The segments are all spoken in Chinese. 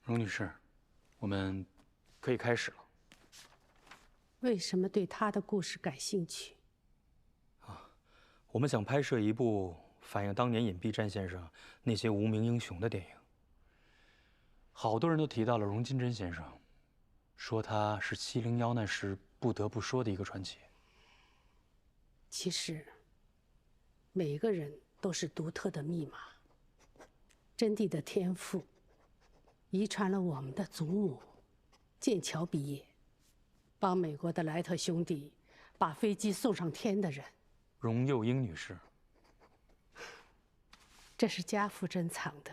荣女士，我们可以开始了。为什么对他的故事感兴趣？我们想拍摄一部反映当年隐蔽战线上那些无名英雄的电影。好多人都提到了荣金珍先生，说他是7·0妖难时不得不说的一个传奇。其实，每个人都是独特的密码。真谛的天赋，遗传了我们的祖母，剑桥毕业，帮美国的莱特兄弟把飞机送上天的人。荣幼英女士，这是家父珍藏的，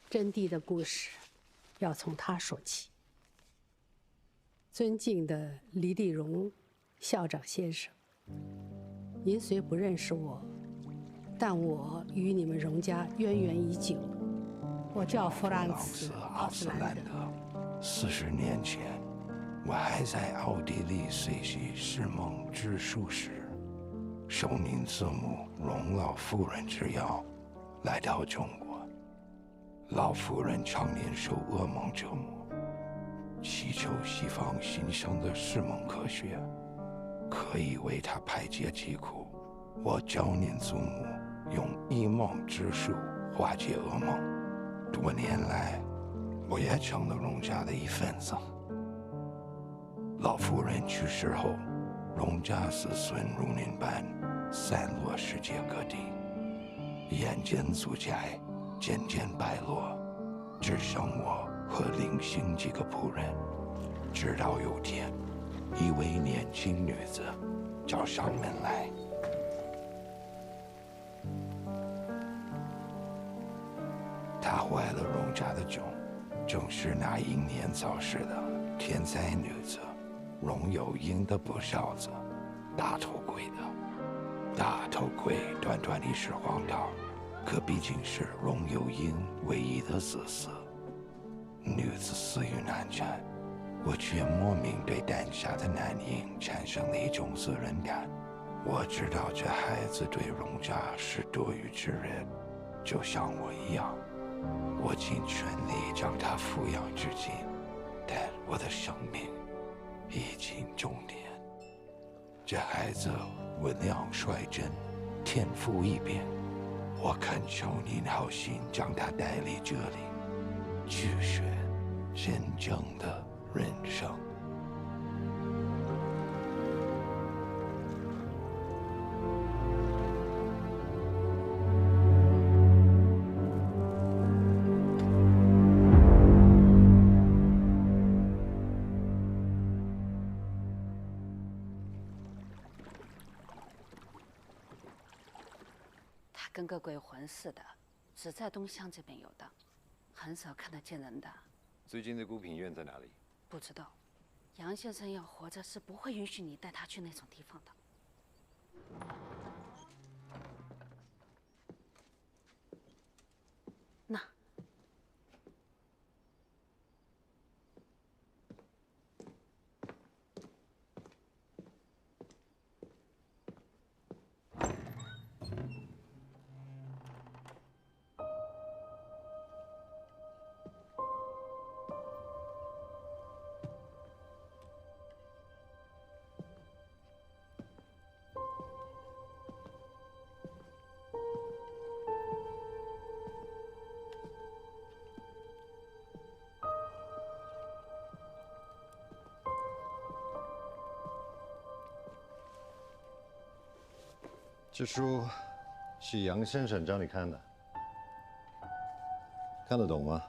真谛的故事要从他说起。尊敬的黎立荣校长先生，您虽不认识我，但我与你们荣家渊源已久。我叫弗朗茨·奥斯兰德。40年前，我还在奥地利学习释梦之术时，受您祖母荣老夫人之邀，来到中国。老夫人常年受噩梦折磨，祈求西方新生的释梦科学可以为她排解疾苦。我教您祖母用一梦之术化解噩梦。多年来，我也成了荣家的一份子。老夫人去世后，荣家子孙如您般散落世界各地，眼见祖宅渐渐败落，只剩我和零星几个仆人。直到有天，一位年轻女子找上门来。她怀了荣家的种，正是那英年早逝的天才女子荣有英的不孝子大头鬼的。大头鬼短短一世荒唐，可毕竟是荣有英唯一的子嗣。女子死于难产，我却莫名对诞下的男婴产生了一种责任感。我知道这孩子对荣家是多余之人，就像我一样。我尽全力将他抚养至今，但我的生命已经终点。这孩子文良率真，天赋异禀，我恳求您好心将他带离这里，去学真正的人生。跟个鬼魂似的，只在东乡这边游荡，很少看得见人的。最近的孤品院在哪里？不知道，杨先生要活着是不会允许你带他去那种地方的。那。这书是杨先生找你看的，看得懂吗？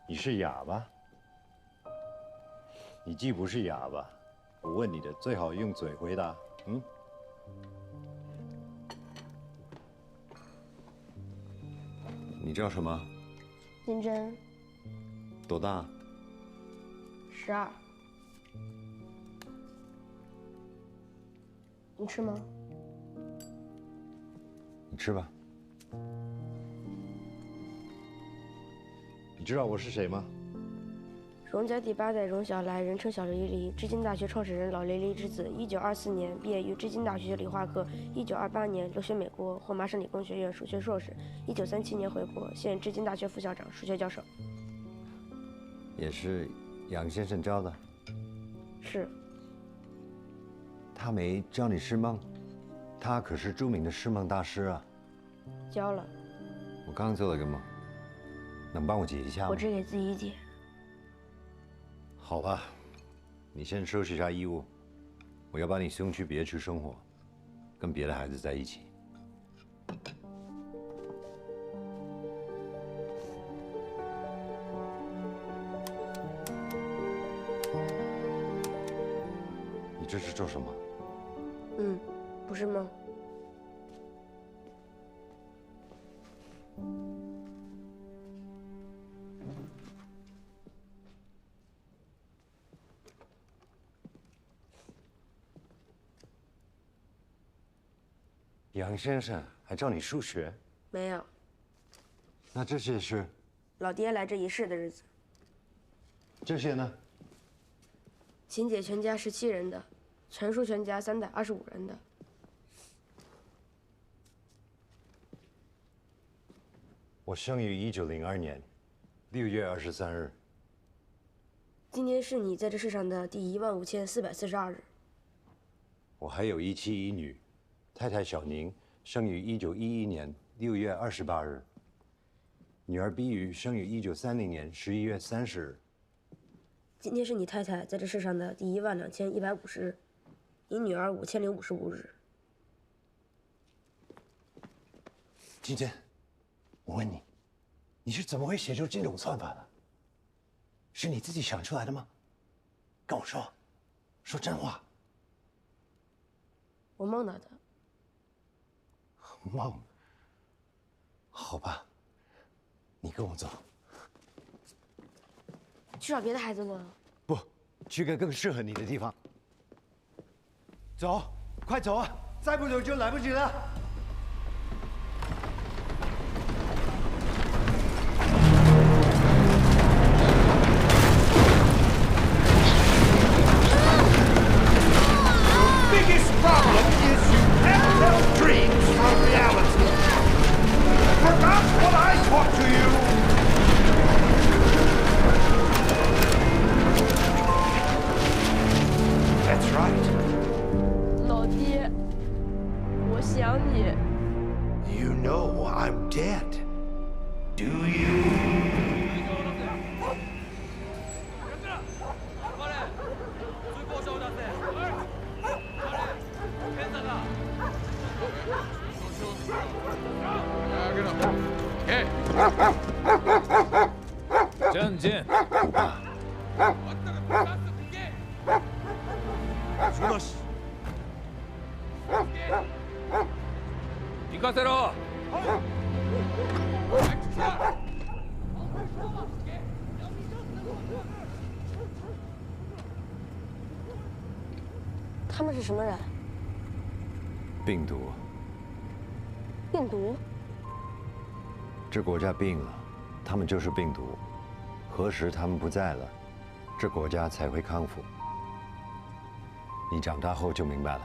你是哑巴？你既不是哑巴，我问你的最好用嘴回答。你叫什么？金针。多大12。你吃吗？你吃吧。你知道我是谁吗？荣家第8代荣小来，人称小黎黎，织金大学创始人老黎黎之子。1924年毕业于织金大学理化科，1928年留学美国，获麻省理工学院数学硕士。1937年回国，现织金大学副校长、数学教授。也是杨先生教的？是。他没教你释梦？他可是著名的释梦大师啊。教了。我刚做了个梦，能帮我解一下吗？我只给自己解。好吧，你先收拾一下衣物，我要把你送去别处生活，跟别的孩子在一起。你这是做什么？不是梦。杨先生还教你数学？没有。那这些是？老爹来这一世的日子。这些呢？秦姐全家17人的，陈叔全家3代25人的。我生于1902年6月23日。今天是你在这世上的第15442日。我还有一妻一女，太太小宁生于1911年6月28日，女儿碧玉生于1930年11月30日。今天是你太太在这世上的第12150日，你女儿5055日。金珍，我问你，你是怎么会写出这种算法的？是你自己想出来的吗？跟我说，说真话。我梦到的。梦？好吧，你跟我走。去找别的孩子吗？不，去个更适合你的地方。走，快走啊！再不走就来不及了。Biggest problem is you can't tell dreams from reality. Forgot what I taught to you. That's right. 老爹，我想你。You know I'm dead. Do you? 阵前。不怕。行かせろ。他们是什么人？病毒。病毒？这国家病了，他们就是病毒。何时他们不在了，这国家才会康复。你长大后就明白了。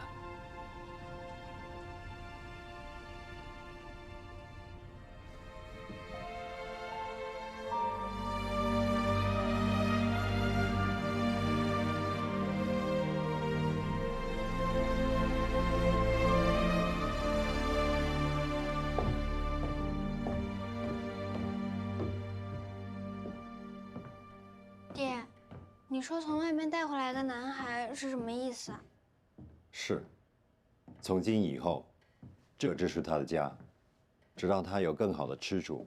爹，你说从外面带回来的男孩是什么意思啊？是，从今以后，这就是他的家，直到他有更好的吃处。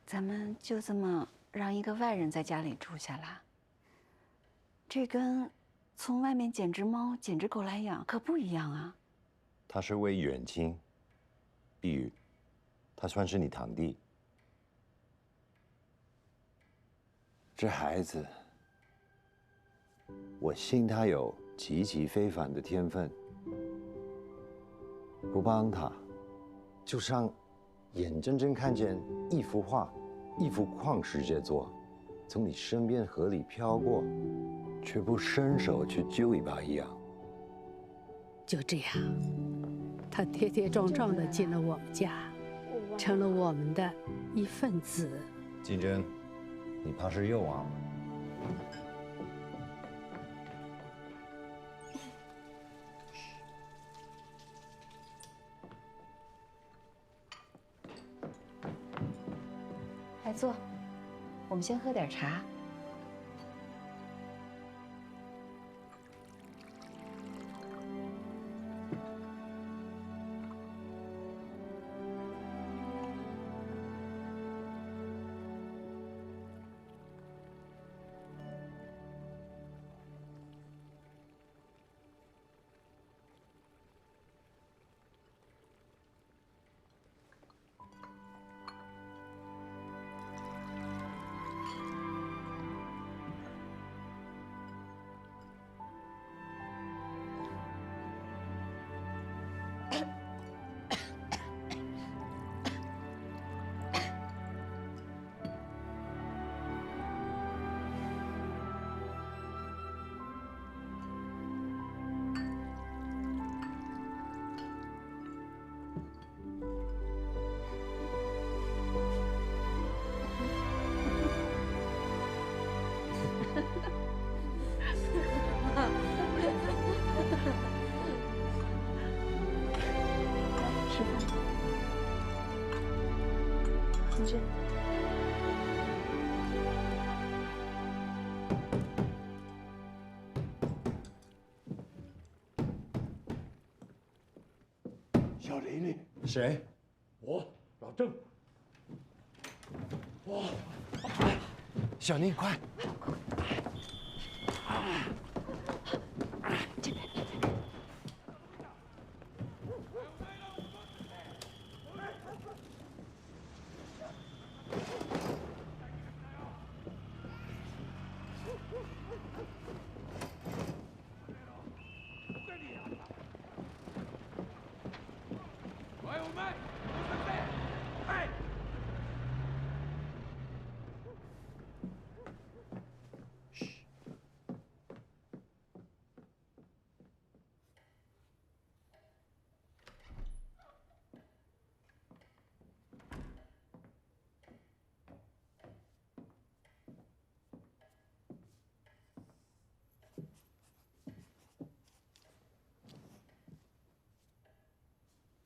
咱们就这么让一个外人在家里住下了，这跟从外面捡只猫、捡只狗来养可不一样啊。他是位远亲，碧玉，他算是你堂弟。这孩子，我信他有极其非凡的天分。不帮他，就像眼睁睁看见一幅画、一幅矿石杰作，从你身边河里飘过，却不伸手去救一把一样。就这样，他跌跌撞撞地进了我们家，成了我们的一份子。金针，你怕是又忘了。来坐，我们先喝点茶。吃饭。金针。小玲玲，谁？我老郑。哇！小宁，快！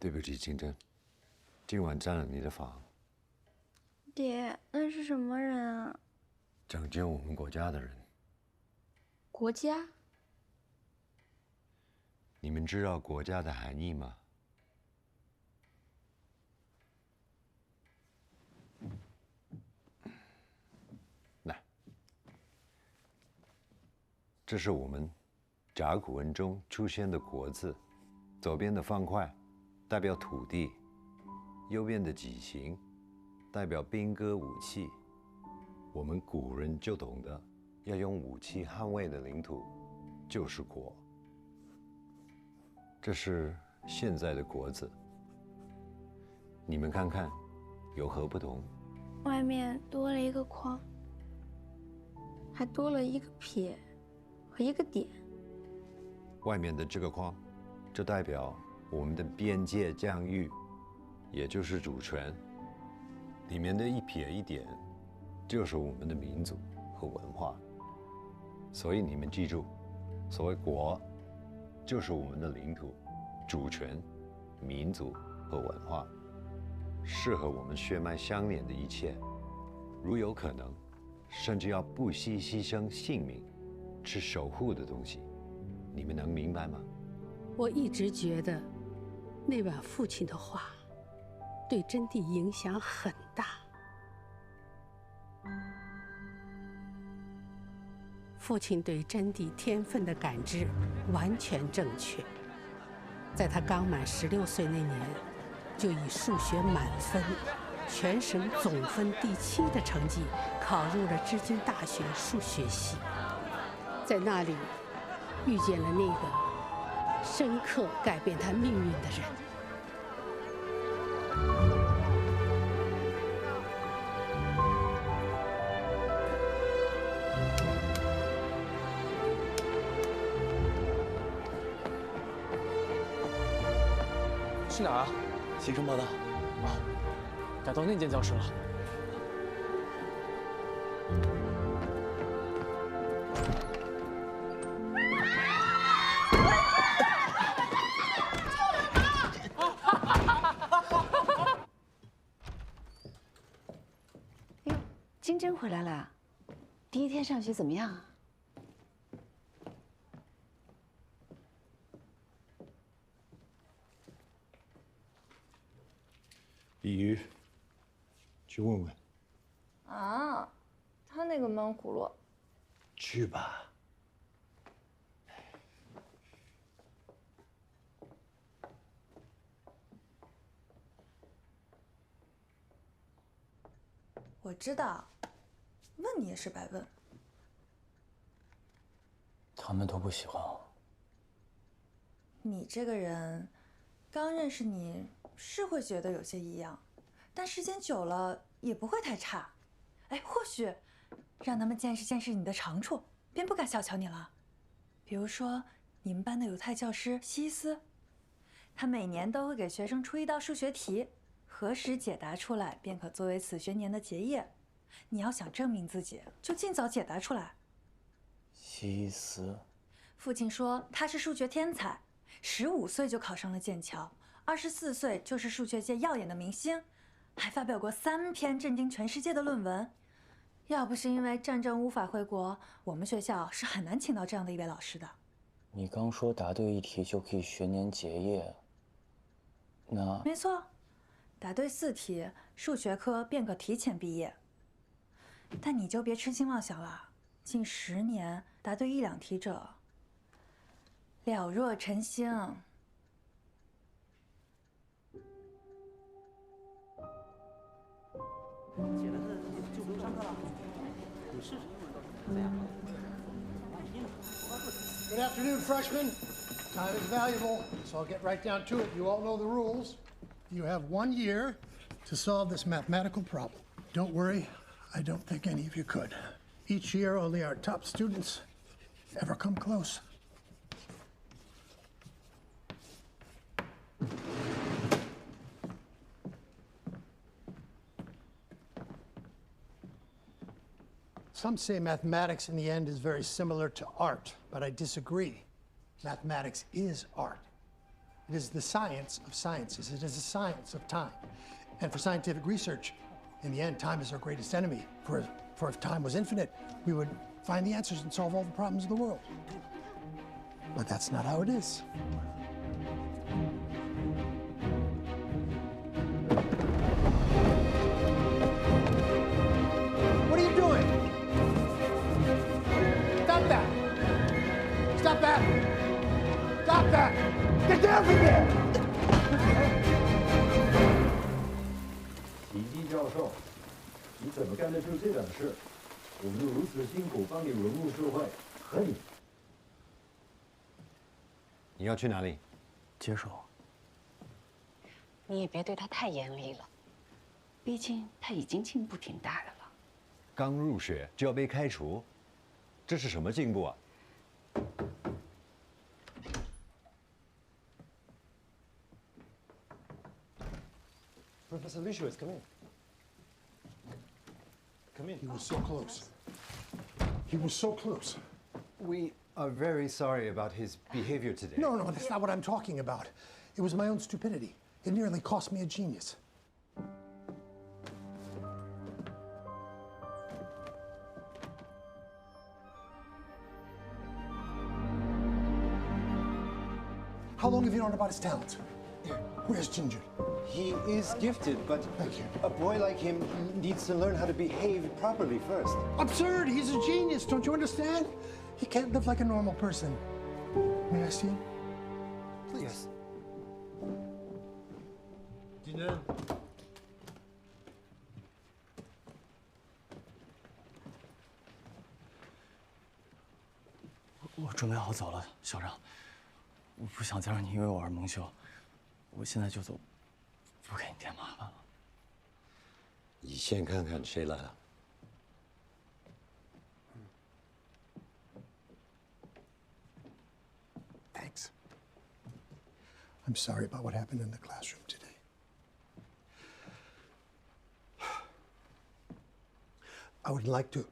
对不起，金针，今晚占了你的房。爹，那是什么人啊？拯救我们国家的人。国家？你们知道国家的含义吗？来，这是我们甲骨文中出现的“国”字，左边的方块代表土地，右边的矩形代表兵戈武器。我们古人就懂得要用武器捍卫的领土就是国。这是现在的国字，你们看看有何不同？外面多了一个框，还多了一个撇和一个点。外面的这个框，就代表我们的边界疆域，也就是主权。里面的一撇一点，就是我们的民族和文化。所以你们记住，所谓国，就是我们的领土、主权、民族和文化，是和我们血脉相连的一切。如有可能，甚至要不惜牺牲性命去守护的东西，你们能明白吗？我一直觉得，那晚父亲的话，对真谛影响很大。父亲对真谛天分的感知完全正确。在他刚满16岁那年，就以数学满分、全省总分第7的成绩考入了芝金大学数学系。在那里，遇见了那个深刻改变他命运的人。去哪儿啊？行程报道。啊，改到那间教室了。哟，晶晶回来了，第一天上学怎么样啊？ 碧瑜，去问问。啊，他那个闷葫芦。去吧。我知道，问你也是白问。他们都不喜欢我。你这个人，刚认识你是会觉得有些异样，但时间久了也不会太差。哎，或许让他们见识见识你的长处，便不敢小瞧你了。比如说，你们班的犹太教师西斯，他每年都会给学生出一道数学题，何时解答出来，便可作为此学年的结业。你要想证明自己，就尽早解答出来。西斯，父亲说他是数学天才，15岁就考上了剑桥，24岁就是数学界耀眼的明星，还发表过3篇震惊全世界的论文。要不是因为战争无法回国，我们学校是很难请到这样的一位老师的。你刚说答对一题就可以学年结业，那……没错，答对4题，数学科便可提前毕业。但你就别痴心妄想了，近10年答对1、2题者了若晨星。Good afternoon, freshmen. Time is valuable, so I'll get right down to it. You all know the rules. You have 1 year to solve this mathematical problem. Don't worry, I don't think any of you could. Each year, only our top students ever come close. Some say mathematics in the end is very similar to art, but I disagree. Mathematics is art. It is the science of sciences. It is the science of time. And for scientific research, in the end, time is our greatest enemy. For if time was infinite, we would find the answers and solve all the problems of the world. But that's not how it is. What are you doing? Stop that! Stop that! Stop that! Get down from there! 奇迹教授，你怎么干得出这等事？我们如此辛苦帮你融入社会，恨你。你要去哪里？接受。你也别对他太严厉了，毕竟他已经进步挺大的了。刚入学就要被开除，这是什么进步啊？ Professor Lucius, come in. Come in. He was so close. He was so close. We are very sorry about his behavior today. No, no, that's not what I'm talking about. It was my own stupidity. It nearly cost me a genius. How long have you known about his talent? Where's Ginger? He is gifted, but Thank you. a boy like him needs to learn how to behave properly first. Absurd! He's a genius, don't you understand? He can't live like a normal person. May I see him? Please. Ginger. 我准备好走了，校长。我不想再让你因为我而蒙羞。我现在就走，不给你添麻烦了。你先看看谁来了。 Thanks. I'm sorry about what happened in the classroom today. I would like to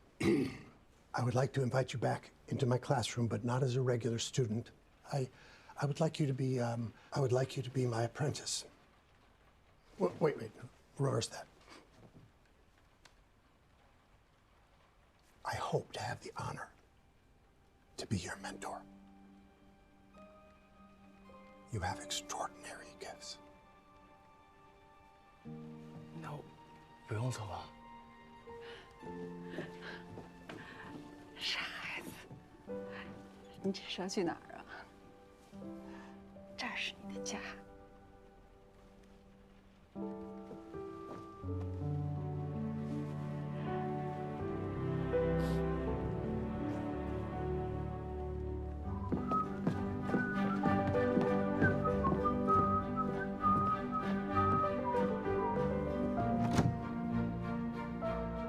invite you back into my classroom, but not as a regular student. I would like you to be my apprentice. Wait, reverse that. I hope to have the honor to be your mentor. You have extraordinary gifts. 那我不用走了。傻孩子，你这是要去哪儿啊？这儿是你的家。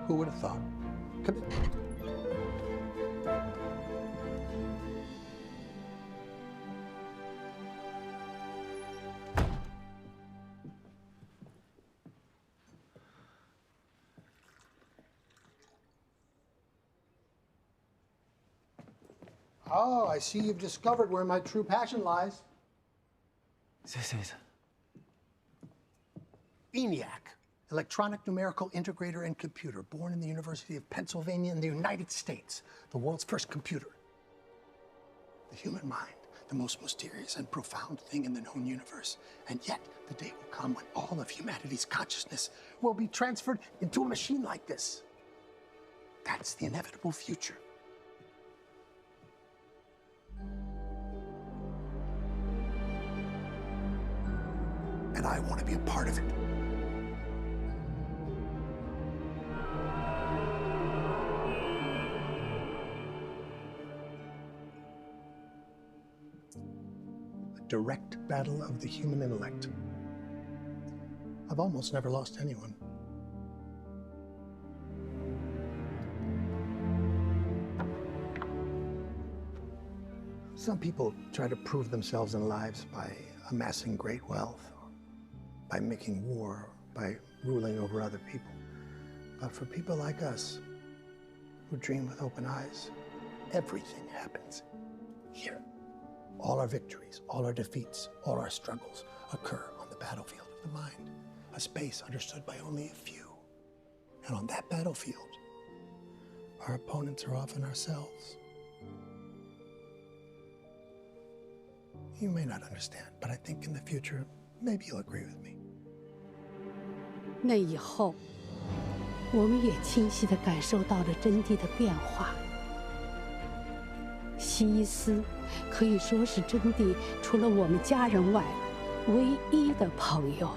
Who would have thought? Come in. Oh, I see you've discovered where my true passion lies. ENIAC, Electronic Numerical Integrator and Computer, born in the University of Pennsylvania in the United States, the world's first computer. The human mind, the most mysterious and profound thing in the known universe. And yet, the day will come when all of humanity's consciousness will be transferred into a machine like this. That's the inevitable future. And I want to be a part of it. A direct battle of the human intellect. I've almost never lost anyone. Some people try to prove themselves in lives by amassing great wealth, by making war, by ruling over other people. But for people like us, who dream with open eyes, everything happens here. All our victories, all our defeats, all our struggles occur on the battlefield of the mind, a space understood by only a few. And on that battlefield, our opponents are often ourselves. You may not understand, but I think in the future, maybe you'll agree with me. 那以后，我们也清晰地感受到了真谛的变化。西伊斯可以说是真谛除了我们家人外唯一的朋友。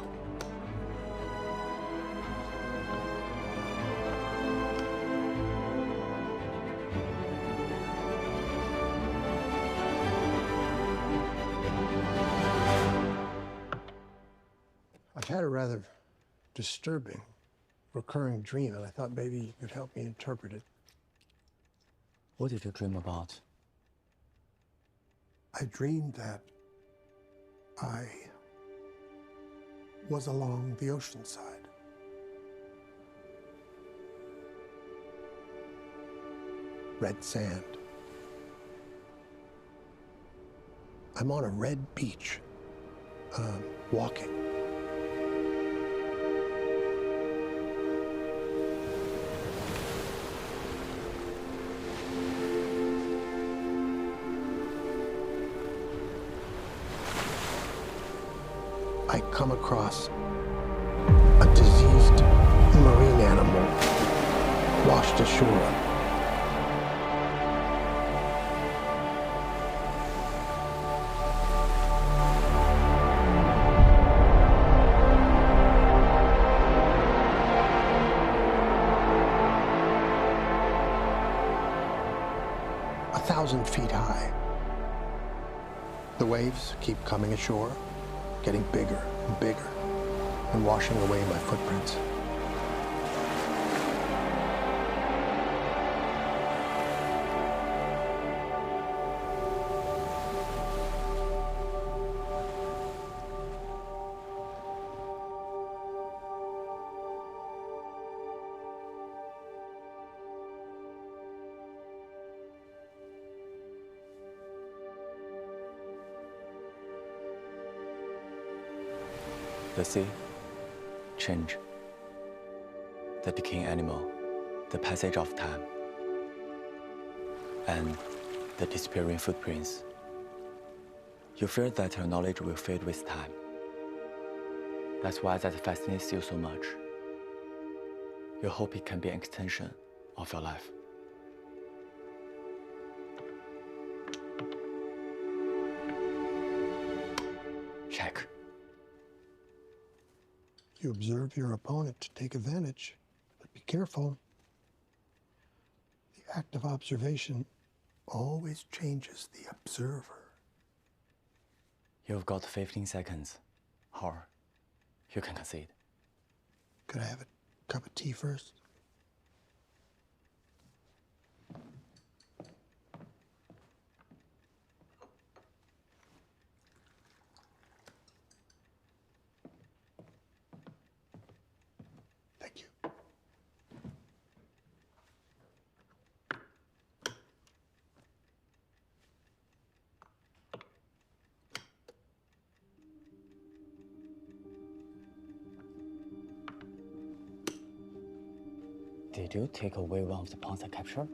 I've had a rather disturbing, recurring dream, and I thought maybe you could help me interpret it. What did you dream about? I dreamed that I was along the ocean side. Red sand. I'm on a red beach, walking. I come across a diseased marine animal washed ashore. A 1,000 feet high. The waves keep coming ashore, getting bigger and bigger, and washing away my footprints. The sea, change, the decaying animal, the passage of time, and the disappearing footprints. You fear that your knowledge will fade with time. That's why that fascinates you so much. You hope it can be an extension of your life. Check. You observe your opponent to take advantage, but be careful. The act of observation always changes the observer. You've got 15 seconds. Or you can concede. Could I have a cup of tea first? Thank you. Did you take away one of the pawns I captured?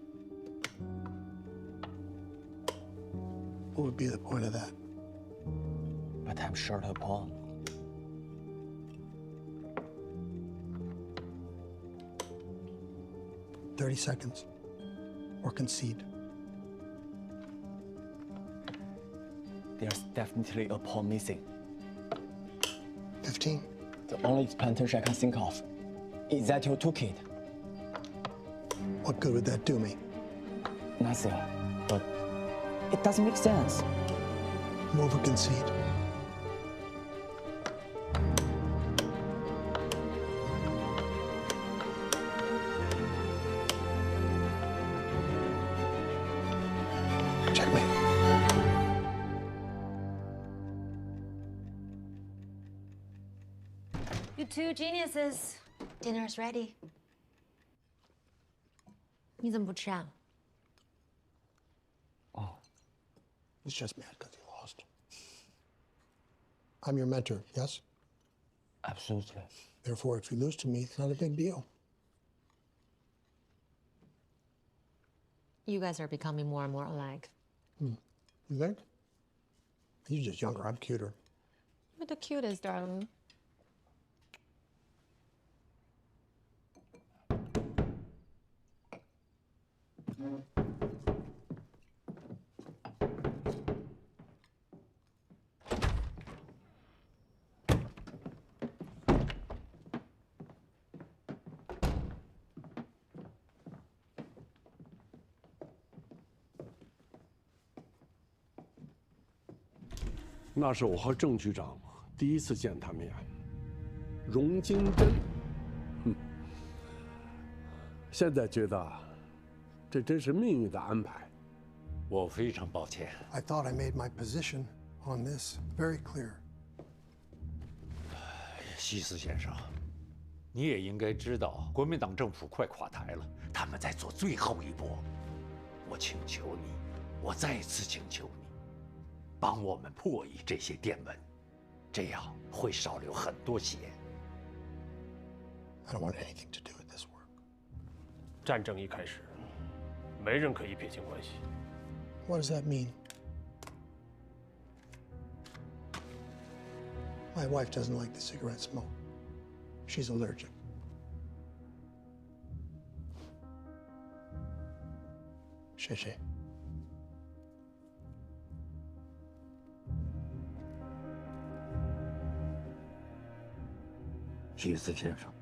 What would be the point of that? But I'm short a pawn. "30 seconds, or concede." There's definitely a pawn missing. 15. The only explanation I can think of is that you took it. What good would that do me? Nothing, but it doesn't make sense. Move or concede. Checkmate. You two geniuses, dinner's ready. 你怎么不吃啊？ He's just mad because he lost. I'm your mentor, yes? Absolutely. Therefore, if you lose to me, it's not a big deal. You guys are becoming more and more alike. You think? He's just younger. I'm cuter. You're the cutest, darling. "那是我和郑局长第一次见他面。荣金珍，现在觉得这真是命运的安排。我非常抱歉。I thought I made my position on this very clear. 西斯先生，你也应该知道，国民党政府快垮台了，他们在做最后一搏。我请求你，我再次请求你。 帮我们破译这些电文，这样会少流很多血。I don't want anything to do with this work. 战争一开始，没人可以撇清关系。What does that mean? My wife doesn't like the cigarette smoke. She's allergic. 谢谢。 西斯先生，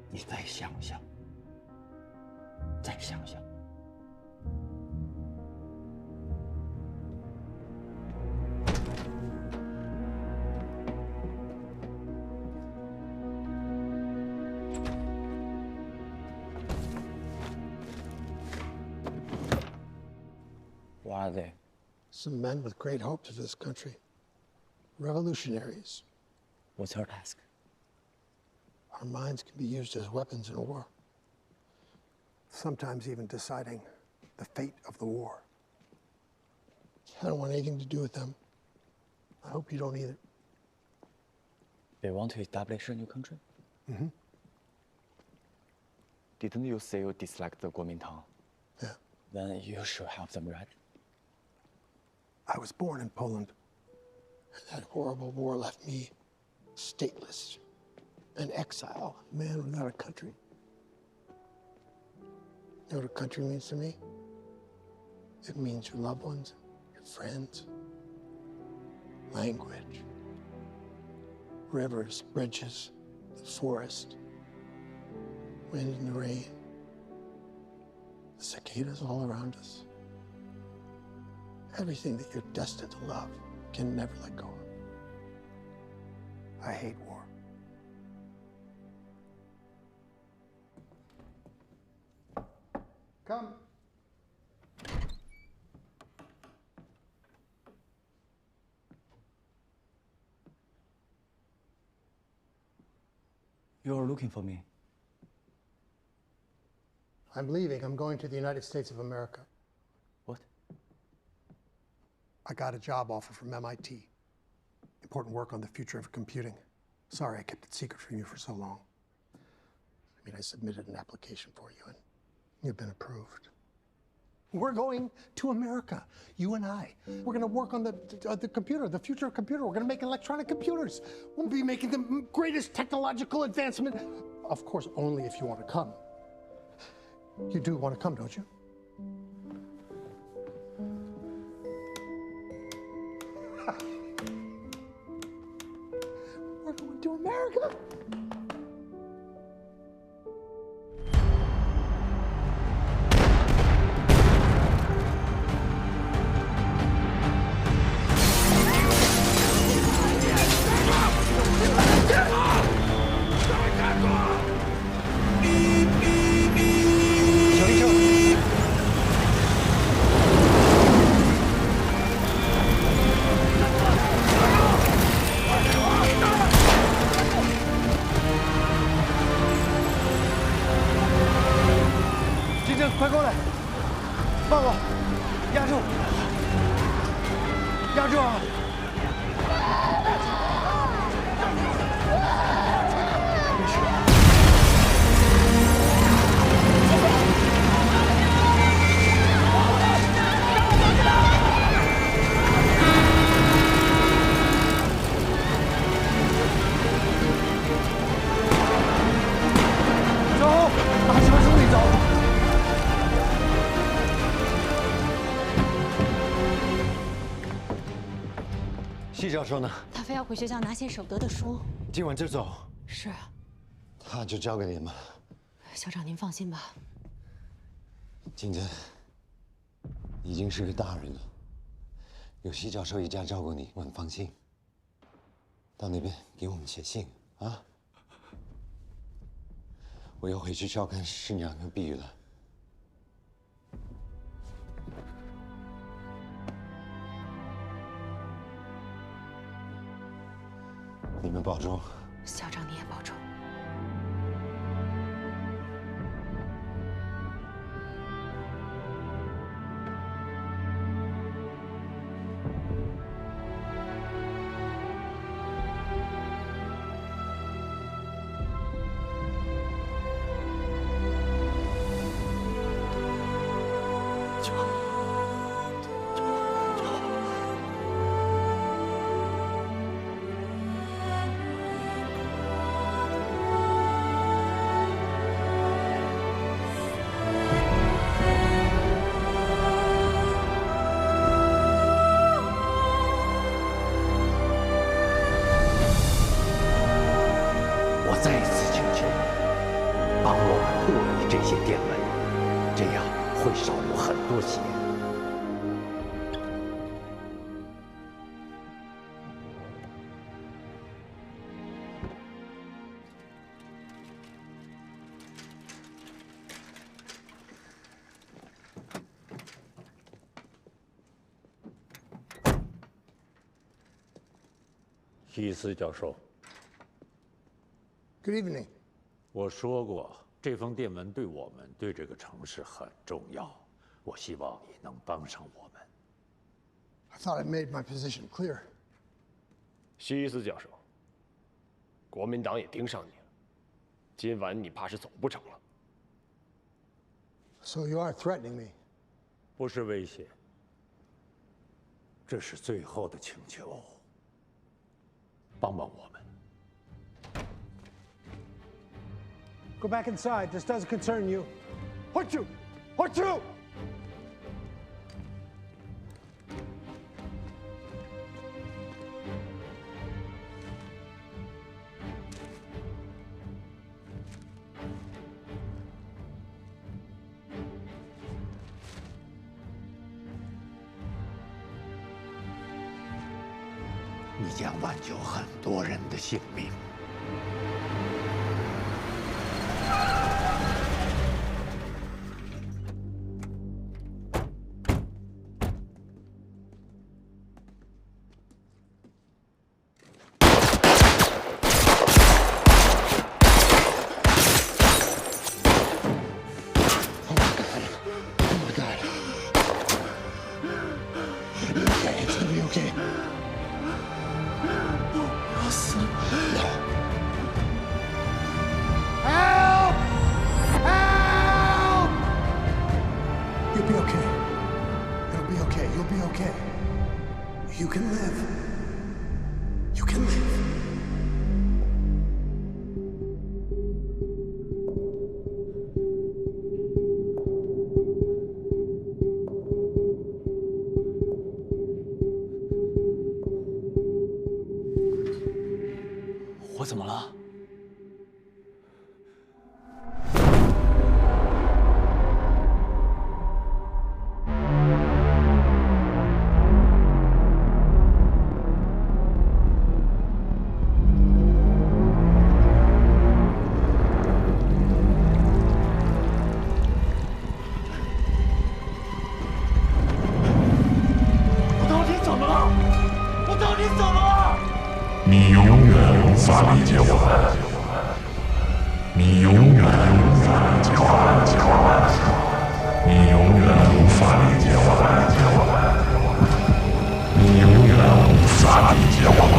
你再想想，再想想。What are they? Some men with great hopes of this country. Revolutionaries. What's her task? Our minds can be used as weapons in war. Sometimes even deciding the fate of the war. I don't want anything to do with them. I hope you don't either. They want to establish a new country? Mm-hmm. Didn't you say you dislike the Kuomintang? Yeah. Then you should help them, right? I was born in Poland. That horrible war left me stateless, an exile, a man without a country. You know what a country means to me? It means your loved ones, your friends, language, rivers, bridges, the forest, wind and the rain, the cicadas all around us. Everything that you're destined to love can never let go of. I hate war. Come. You're looking for me. I'm leaving. I'm going to the United States of America. What? I got a job offer from MIT. Important work on the future of computing. Sorry I kept it secret from you for so long. I mean, I submitted an application for you and you've been approved. We're going to America, you and I. We're going to work on the computer, the future of computer. We're going to make electronic computers. We'll be making the greatest technological advancement. Of course, only if you want to come. You do want to come, don't you? We're going to America.快过来，抱我，压住，压住啊！没事。走，往什么处里走？ 系教授呢？他非要回学校拿些舍不得的书。今晚就走？是。他就交给你们了。校长，您放心吧。金珍，已经是个大人了，有系教授一家照顾你，我很放心。到那边给我们写信啊！我要回去照看师娘和碧玉了。 你们保重，校长你也保重。再次请求你，帮我们破译这些电文，这样会少流很多血。希斯教授。 Good evening. 我说过，这封电文对我们、对这个城市很重要。我希望你能帮上我们。I thought I made my position clear. 希斯教授，国民党也盯上你了，今晚你怕是走不成了。So you are threatening me? 不是威胁，这是最后的请求。帮帮我们。 Go back inside. This doesn't concern you. What you? What you? 你将挽救很多人的性命。 我怎么了？我到底怎么了？我到底怎么了？ 你永远无法理解我们，你永远无法理解我们，你永远无法理解我们，你永远无法理解我们。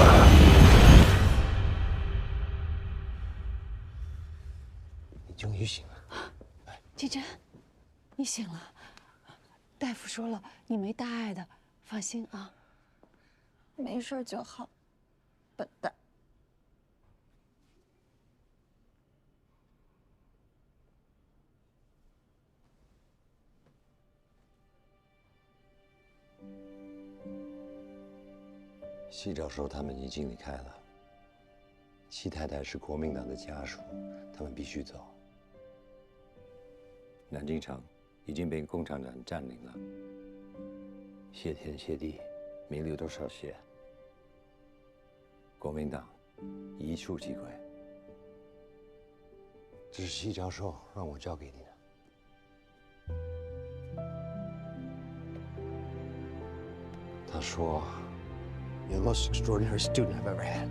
你终于醒了，季真，你醒了。大夫说了，你没大碍的，放心啊。没事就好。 笨蛋！西教授他们已经离开了。西太太是国民党的家属，他们必须走。南京城已经被共产党占领了，谢天谢地，名流都少谢。 国民党一触即归，这是西教授让我交给你的。他说 You're the most extraordinary student I've ever had.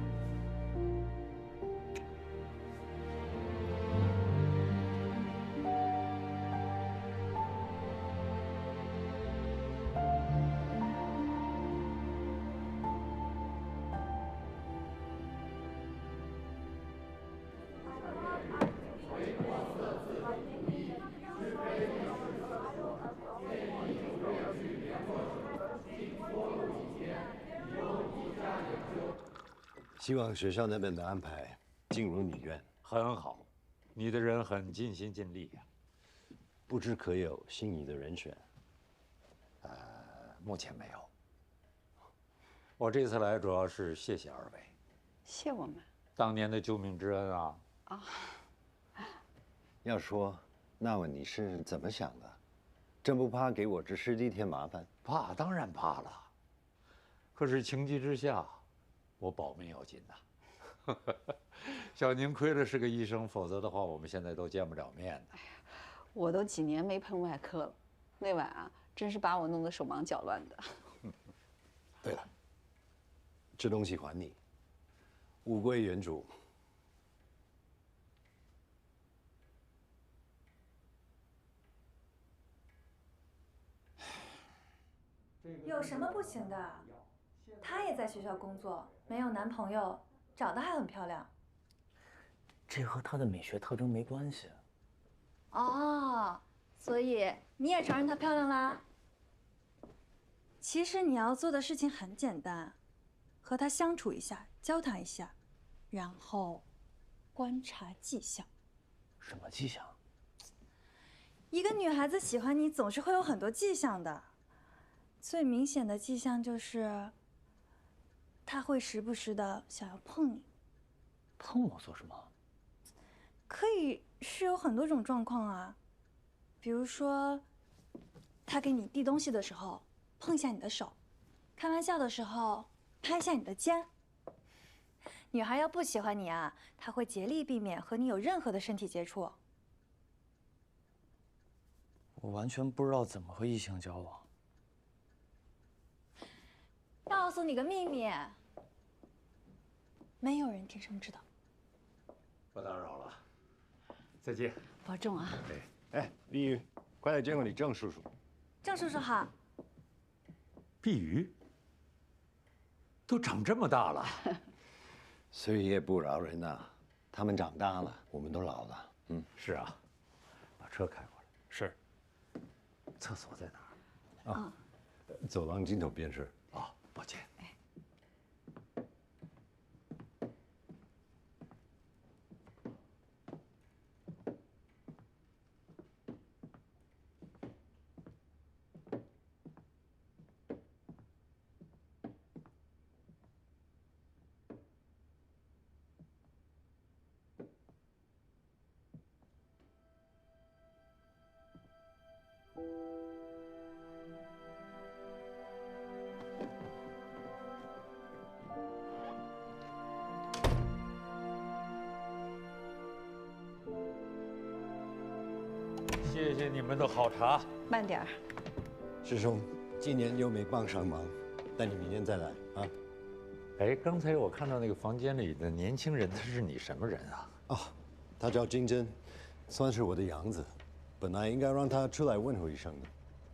希望学校那边的安排尽如你愿。很好，你的人很尽心尽力呀。不知可有心仪的人选？目前没有。我这次来主要是谢谢二位。谢我们。当年的救命之恩啊！啊。要说，那么你是怎么想的？真不怕给我这师弟添麻烦？怕，当然怕了。可是情急之下。 我保命要紧呐！小宁亏了是个医生，否则的话，我们现在都见不了面呢。我都几年没碰外科了，那晚啊，真是把我弄得手忙脚乱的。对了，这东西还你，物归原主。有什么不行的？她也在学校工作，没有男朋友，长得还很漂亮。这和她的美学特征没关系。哦，所以你也承认她漂亮啦？其实你要做的事情很简单，和她相处一下，交谈一下，然后观察迹象。什么迹象？一个女孩子喜欢你，总是会有很多迹象的。最明显的迹象就是，她会时不时的想要碰你。碰我做什么？可以是有很多种状况啊，比如说，她给你递东西的时候碰一下你的手，开玩笑的时候拍一下你的肩。女孩要不喜欢你啊，她会竭力避免和你有任何的身体接触。我完全不知道怎么和异性交往。告诉你个秘密，没有人天生知道。不打扰了，再见。保重啊。哎，碧玉，快来见过你郑叔叔。郑叔叔好。碧玉，都长这么大了。岁月不饶人呐，他们长大了，我们都老了。是啊，把车开过来。是。厕所在哪儿？啊，走廊尽头便是。啊，抱歉。谢谢你们的好茶。慢点儿。师兄，今年又没帮上忙，但你明年再来啊。哎，刚才我看到那个房间里的年轻人，他是你什么人啊？哦，他叫金针，算是我的养子。本来应该让他出来问候一声的，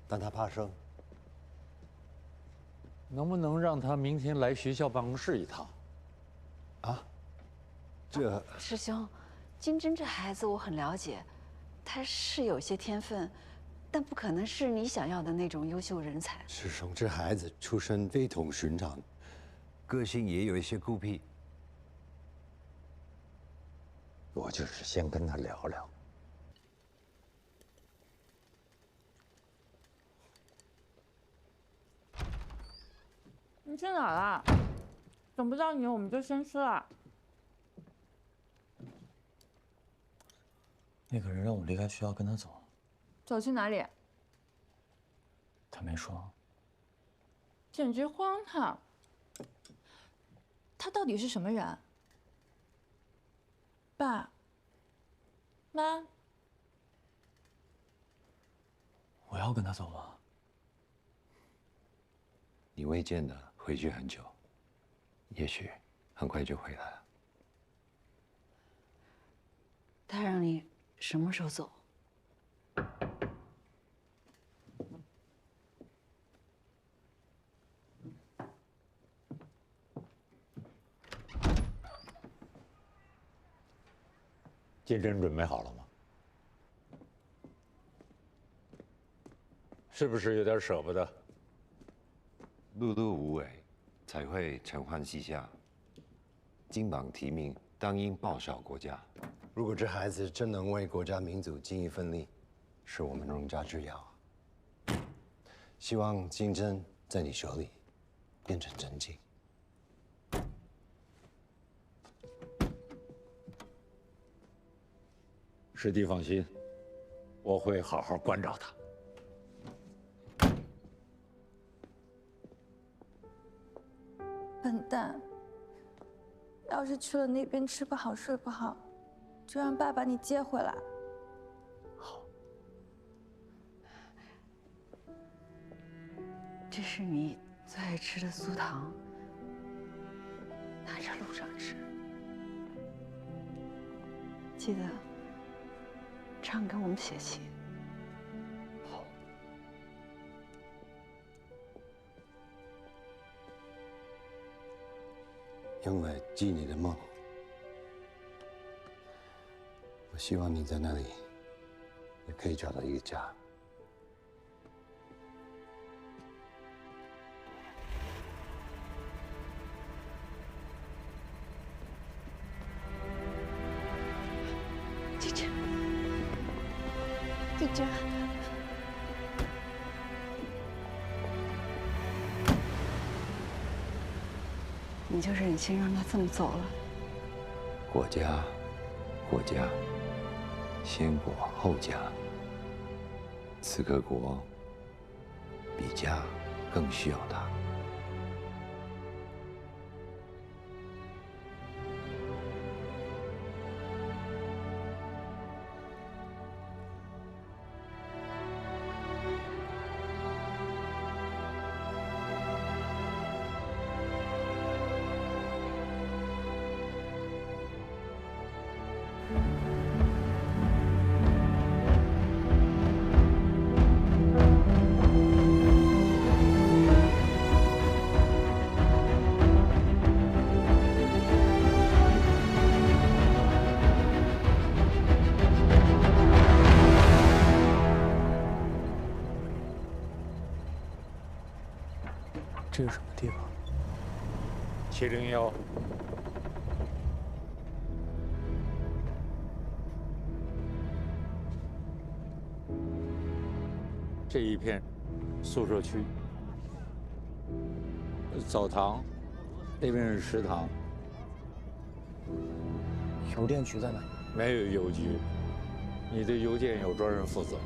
但他怕生。能不能让他明天来学校办公室一趟？啊？这师兄，金针这孩子我很了解，他是有些天分，但不可能是你想要的那种优秀人才。师兄，这孩子出身非同寻常，个性也有一些孤僻。我就是先跟他聊聊。你去哪儿了？等不到你，我们就先吃了。那个人让我离开学校跟他走。走去哪里？他没说。简直荒唐！他到底是什么人？爸妈，我要跟他走吗？你未见的回去很久，也许很快就回来了。他让你什么时候走？金针准备好了吗？是不是有点舍不得？碌碌无为，才会承欢膝下。金榜题名，当应报效国家。如果这孩子真能为国家民族尽一份力，是我们荣家之耀。希望金针在你手里变成真经。师弟放心，我会好好关照他。笨蛋！要是去了那边吃不好睡不好，就让爸把你接回来。好。这是你最爱吃的酥糖，拿着路上吃。记得常给我们写信。好。用来记你的梦，我希望你在那里也可以找到一个家。姐姐，姐姐。 你就忍心让他这么走了？国家，国家，先国后家。此刻国比家更需要他。这是什么地方？701。这一片宿舍区，澡堂，那边是食堂。邮电局在哪？没有邮局，你的邮件有专人负责。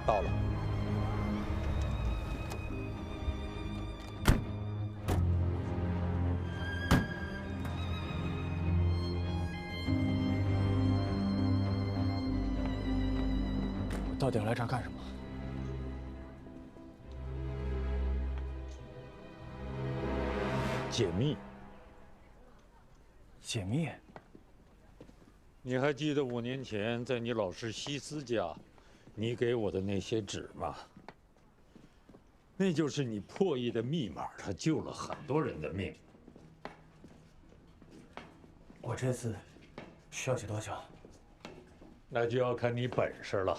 到了。我到底来这儿干什么？解密。解密？你还记得5年前在你老师西斯家？ 你给我的那些纸吗？那就是你破译的密码，它救了很多人的命。我这次需要写多久？那就要看你本事了。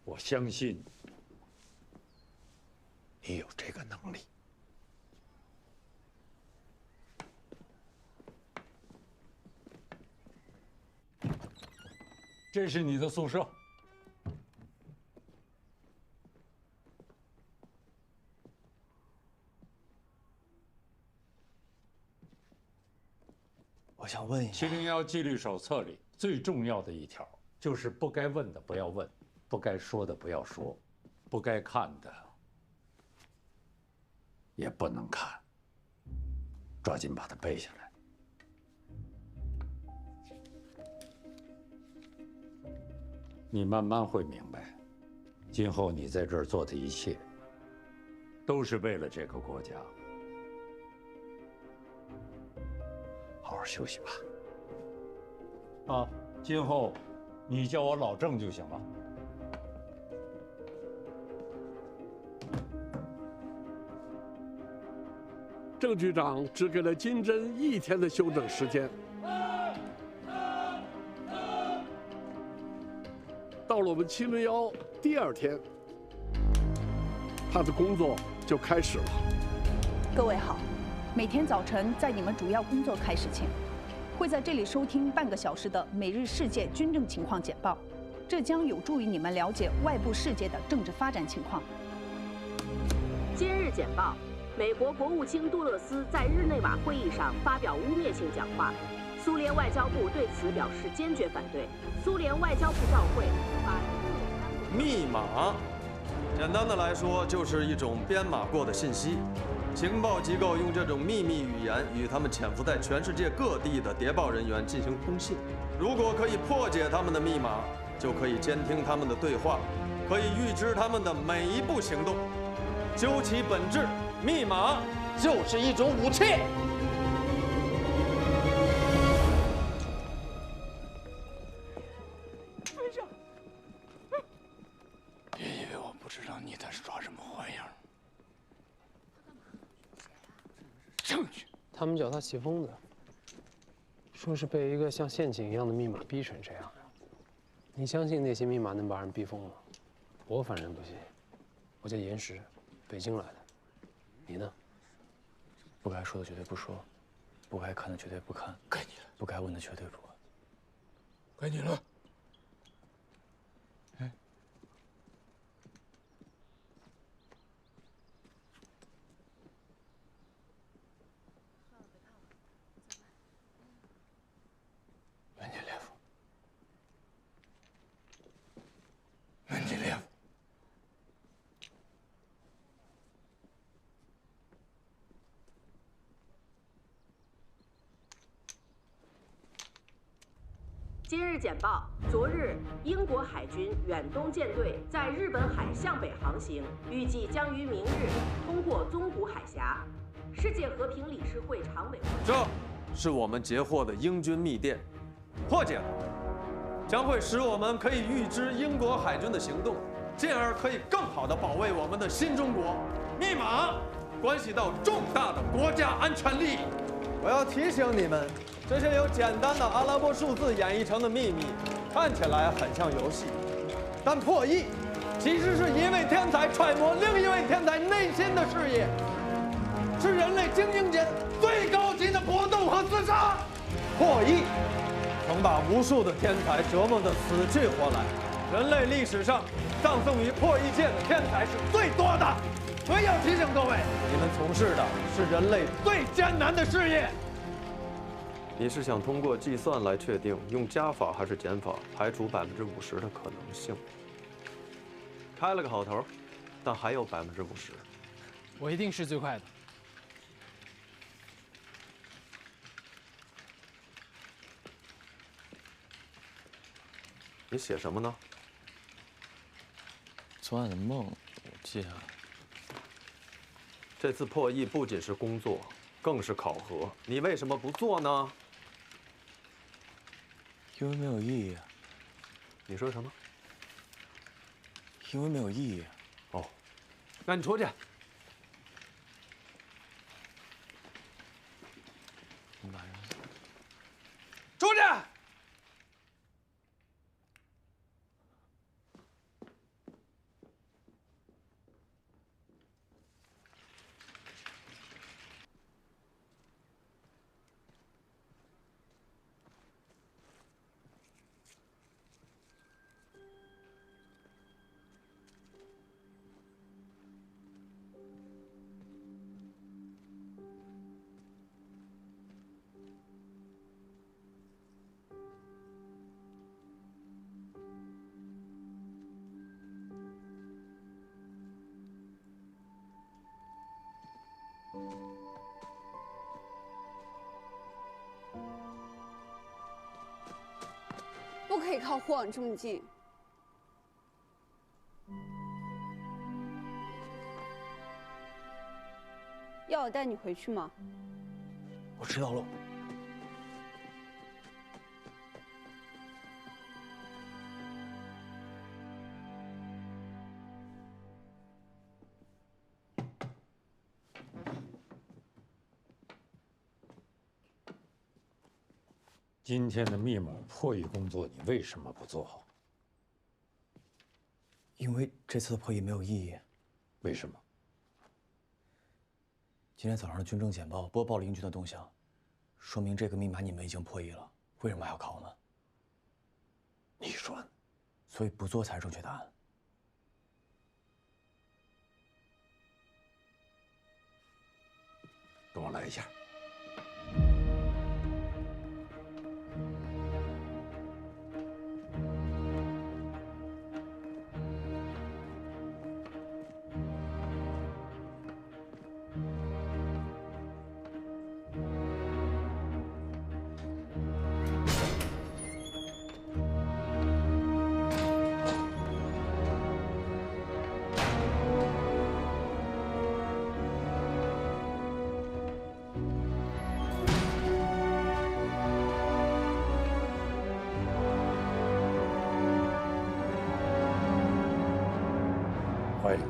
我相信你有这个能力。 这是你的宿舍。我想问一下，701纪律手册里最重要的一条就是不该问的不要问，不该说的不要说，不该看的也不能看。抓紧把它背下来。 你慢慢会明白，今后你在这儿做的一切，都是为了这个国家。好好休息吧。啊，今后你叫我老郑就行了。郑局长只给了金针1天的休整时间。 到了我们701第2天，他的工作就开始了。各位好，每天早晨在你们主要工作开始前，会在这里收听半个小时的每日世界军政情况简报，这将有助于你们了解外部世界的政治发展情况。今日简报：美国国务卿杜勒斯在日内瓦会议上发表污蔑性讲话。 苏联外交部对此表示坚决反对。苏联外交部照会把密码，简单的来说就是一种编码过的信息。情报机构用这种秘密语言与他们潜伏在全世界各地的谍报人员进行通信。如果可以破解他们的密码，就可以监听他们的对话，可以预知他们的每一步行动。究其本质，密码就是一种武器。 别以为我不知道。他们叫他邪疯子，说是被一个像陷阱一样的密码逼成这样。你相信那些密码能把人逼疯吗？我反正不信。我叫严石，北京来的。你呢？不该说的绝对不说，不该看的绝对不看，该你了。不该问的绝对不问。该你了。门捷列夫。门捷列夫。今日简报：昨日，英国海军远东舰队在日本海向北航行，预计将于明日通过宗谷海峡。世界和平理事会常委会。这是我们截获的英军密电，破解了，将会使我们可以预知英国海军的行动，进而可以更好地保卫我们的新中国。密码关系到重大的国家安全利益。我要提醒你们。这些由简单的阿拉伯数字演绎成的秘密，看起来很像游戏，但破译其实是一位天才揣摩另一位天才内心的视野，是人类精英间最高级的搏斗和厮杀。破译曾把无数的天才折磨得死去活来，人类历史上葬送于破译界的天才是最多的。所以要提醒各位，你们从事的是人类最艰难的事业。你是想通过计算来确定用加法还是减法，排除50%的可能性？开了个好头，但还有50%。我一定是最快的。你写什么呢？昨晚的梦，我记下来。这次破译不仅是工作，更是考核。你为什么不做呢？因为没有意义。你说什么？因为没有意义。哦，那你出去。出去！不可以靠霍往这么近。要我带你回去吗？我知道了。今天的密码破译工作，你为什么不做好？因为这次的破译没有意义。为什么？今天早上的军政简报播报了英军的动向，说明这个密码你们已经破译了，为什么还要考呢？你说呢？所以不做才是正确答案。跟我来一下。欢迎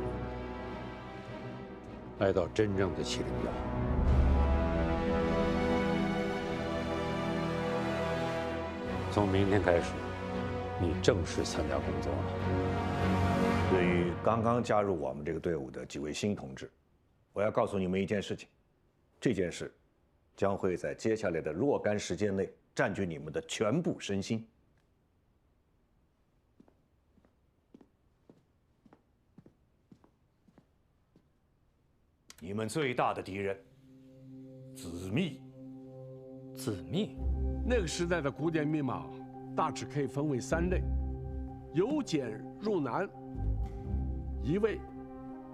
来到真正的麒麟岛。从明天开始，你正式参加工作了。对于刚刚加入我们这个队伍的几位新同志，我要告诉你们一件事情，这件事将会在接下来的若干时间内占据你们的全部身心。你们最大的敌人，子密。子密，那个时代的古典密码大致可以分为3类：由简入难、移位、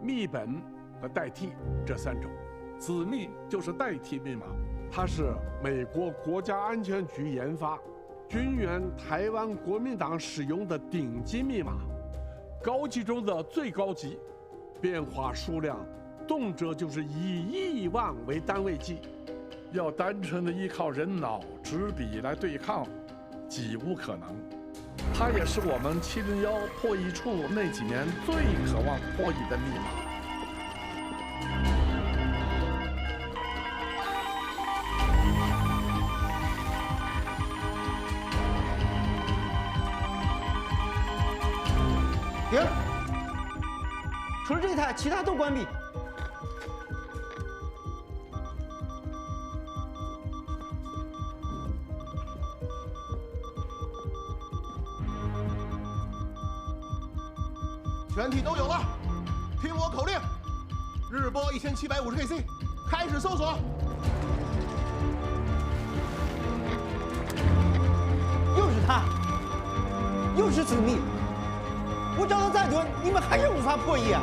密本和代替这3种。子密就是代替密码，它是美国国家安全局研发、军援台湾国民党使用的顶级密码，高级中的最高级，变化数量动辄就是以亿万为单位计，要单纯的依靠人脑纸笔来对抗，几无可能。它也是我们701破译处那几年最渴望破译的密码。停！除了这台，其他都关闭。全体都有了，听我口令，日播1750 KC， 开始搜索。又是他，又是子密。我找的再多，你们还是无法破译啊！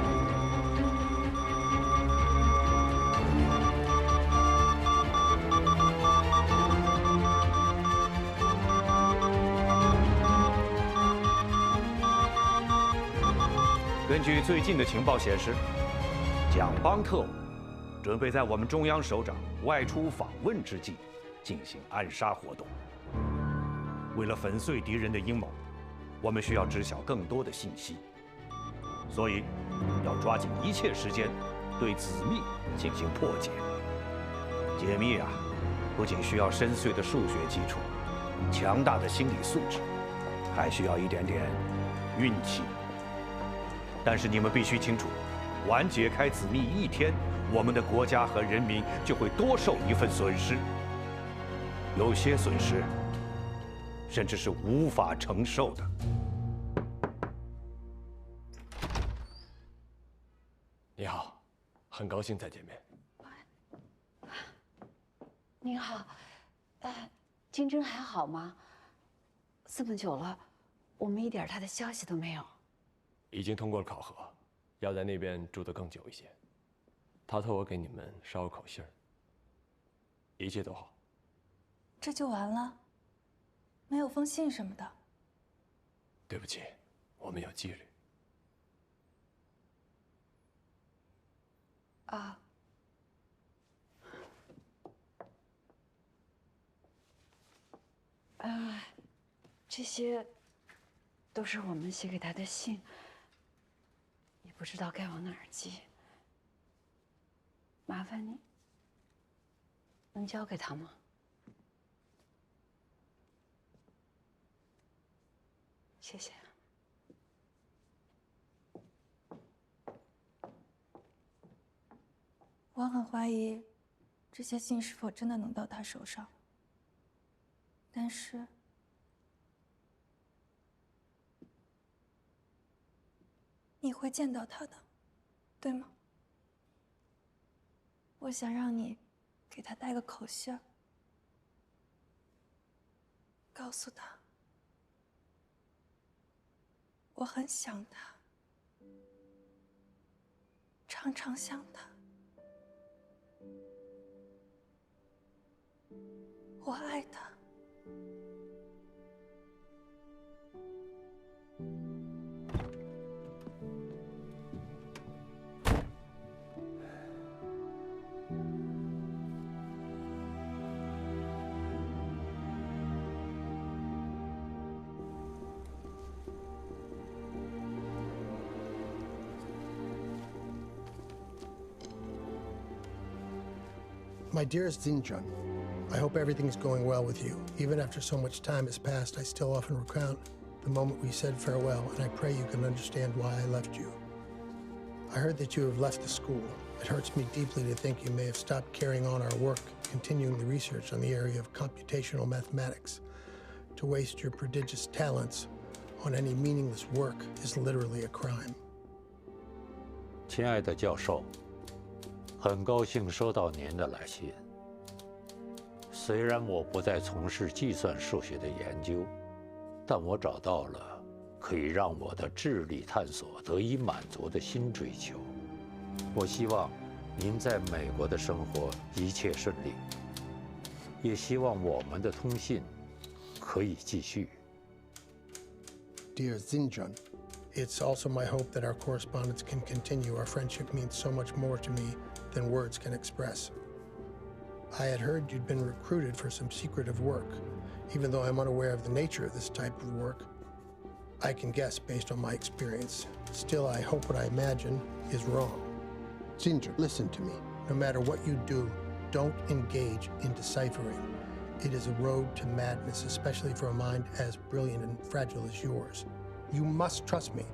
根据最近的情报显示，蒋邦特务准备在我们中央首长外出访问之际进行暗杀活动。为了粉碎敌人的阴谋，我们需要知晓更多的信息，所以要抓紧一切时间对子密进行破解。解密啊，不仅需要深邃的数学基础、强大的心理素质，还需要一点点运气。但是你们必须清楚，晚解开子密1天，我们的国家和人民就会多受一份损失，有些损失甚至是无法承受的。你好，很高兴再见面。您好，金针还好吗？这么久了，我们一点他的消息都没有。已经通过了考核，要在那边住得更久一些。他托我给你们捎口信儿，一切都好。这就完了？没有封信什么的？对不起，我们有纪律。啊。这些都是我们写给他的信，也不知道该往哪儿寄。麻烦你，能交给他吗？谢谢。我很怀疑这些信是否真的能到他手上，但是你会见到他的，对吗？我想让你给他带个口信儿，告诉他我很想他，常常想他，我爱他。My dearest Xinjun, I hope everything's going well with you. Even after so much time has passed, I still often recount the moment we said farewell, and I pray you can understand why I left you. I heard that you have left the school. It hurts me deeply to think you may have stopped carrying on our work, continuing the research on the area of computational mathematics. To waste your prodigious talents on any meaningless work is literally a crime. 亲爱的教授，很高兴收到您的来信。虽然我不再从事计算数学的研究，但我找到了可以让我的智力探索得以满足的新追求。我希望您在美国的生活一切顺利，也希望我们的通信可以继续。Dear Xinjun, it's also my hope that our correspondence can continue. Our friendship means so much more to me than words can express. I had heard you'd been recruited for some secretive work. Even though I'm unaware of the nature of this type of work, I can guess based on my experience. Still, I hope what I imagine is wrong. Xinjun, listen to me. No matter what you do, don't engage in deciphering. It is a road to madness, especially for a mind as brilliant and fragile as yours. You must trust me.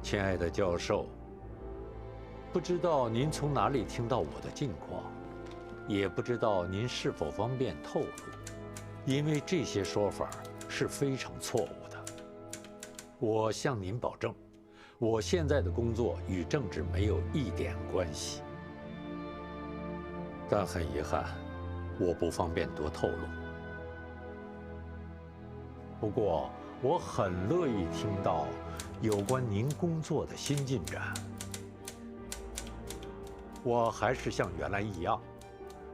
亲爱的教授，不知道您从哪里听到我的近况，也不知道您是否方便透露，因为这些说法是非常错误的。我向您保证，我现在的工作与政治没有一点关系。但很遗憾，我不方便多透露。不过，我很乐意听到有关您工作的新进展。我还是像原来一样，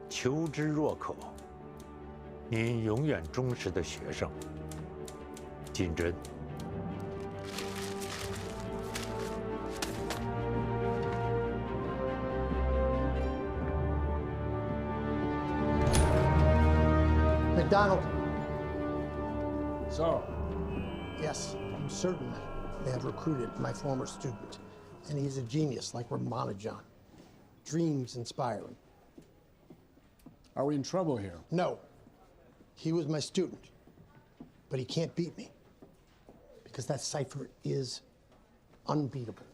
求知若渴。您永远忠实的学生，金针。McDonald. So? Yes, I'm certain they have recruited my former student. And he's a genius like Ramanujan. Dreams inspire him. Are we in trouble here? No. He was my student. But he can't beat me. Because that cipher is unbeatable.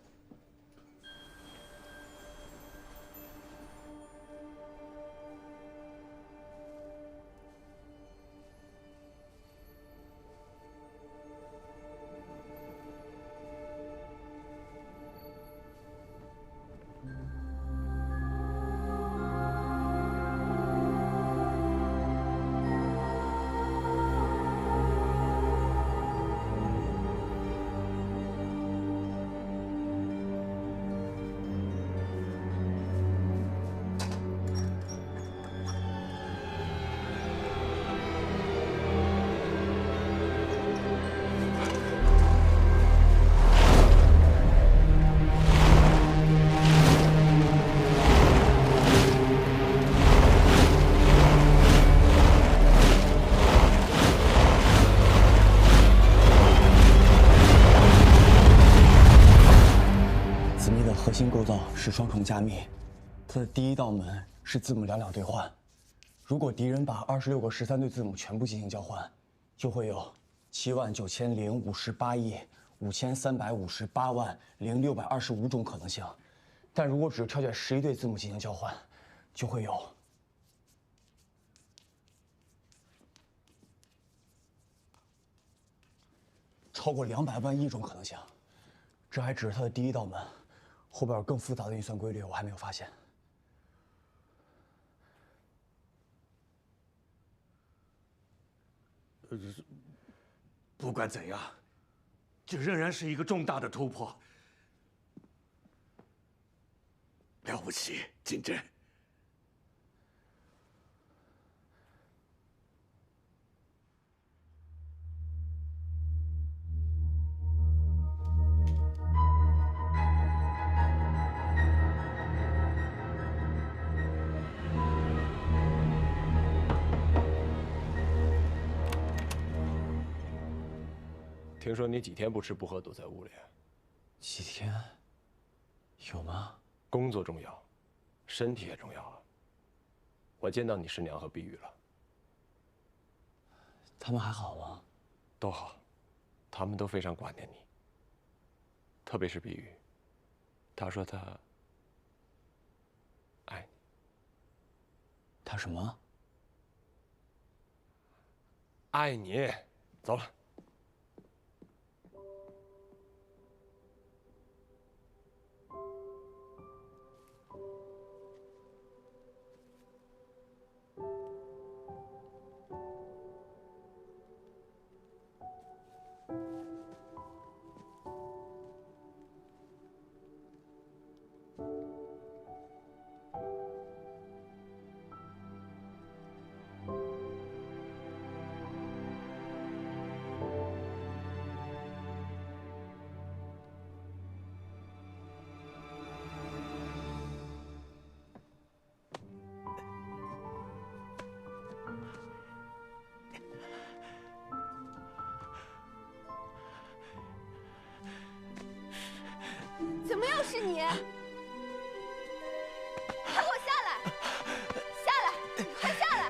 子密的核心构造是双重加密，它的第一道门是字母两两兑换。如果敌人把26个13对字母全部进行交换，就会有79058亿5358万0625种可能性。但如果只挑选11对字母进行交换，就会有超过200万亿种可能性。这还只是它的第一道门。 后边有更复杂的运算规律，我还没有发现。不管怎样，这仍然是一个重大的突破。了不起，金针。听说你几天不吃不喝躲在屋里？几天？有吗？工作重要，身体也重要啊。我见到你师娘和碧玉了。他们还好吗？都好，他们都非常挂念你。特别是碧玉，她说她爱你。他什么？爱你。走了。怎么又是你？快给我下来！下来！快下来！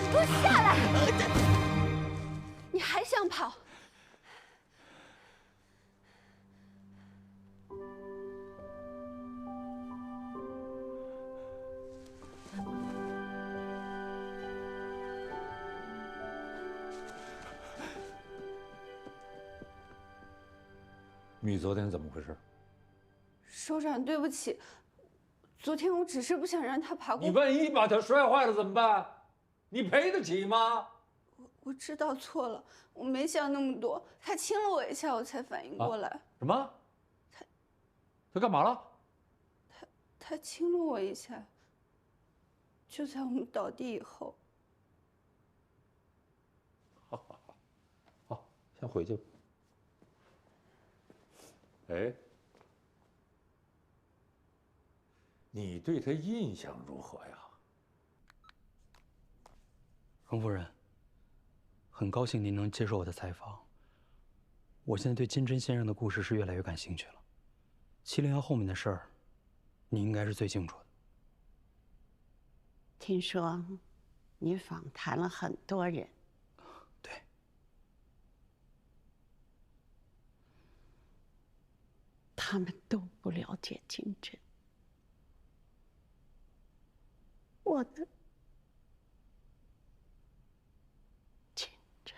你给我下来！你还想跑？你昨天怎么回事？首长，对不起，昨天我只是不想让他爬过。你万一把他摔坏了怎么办？你赔得起吗？我知道错了，我没想那么多。他亲了我一下，我才反应过来。什么？他干嘛了？他亲了我一下，就在我们倒地以后。好，先回去吧。哎，你对他印象如何呀？荣夫人，很高兴您能接受我的采访。我现在对金针先生的故事是越来越感兴趣了。701后面的事儿，你应该是最清楚的。听说你访谈了很多人。对。他们都不了解金针。我的金针。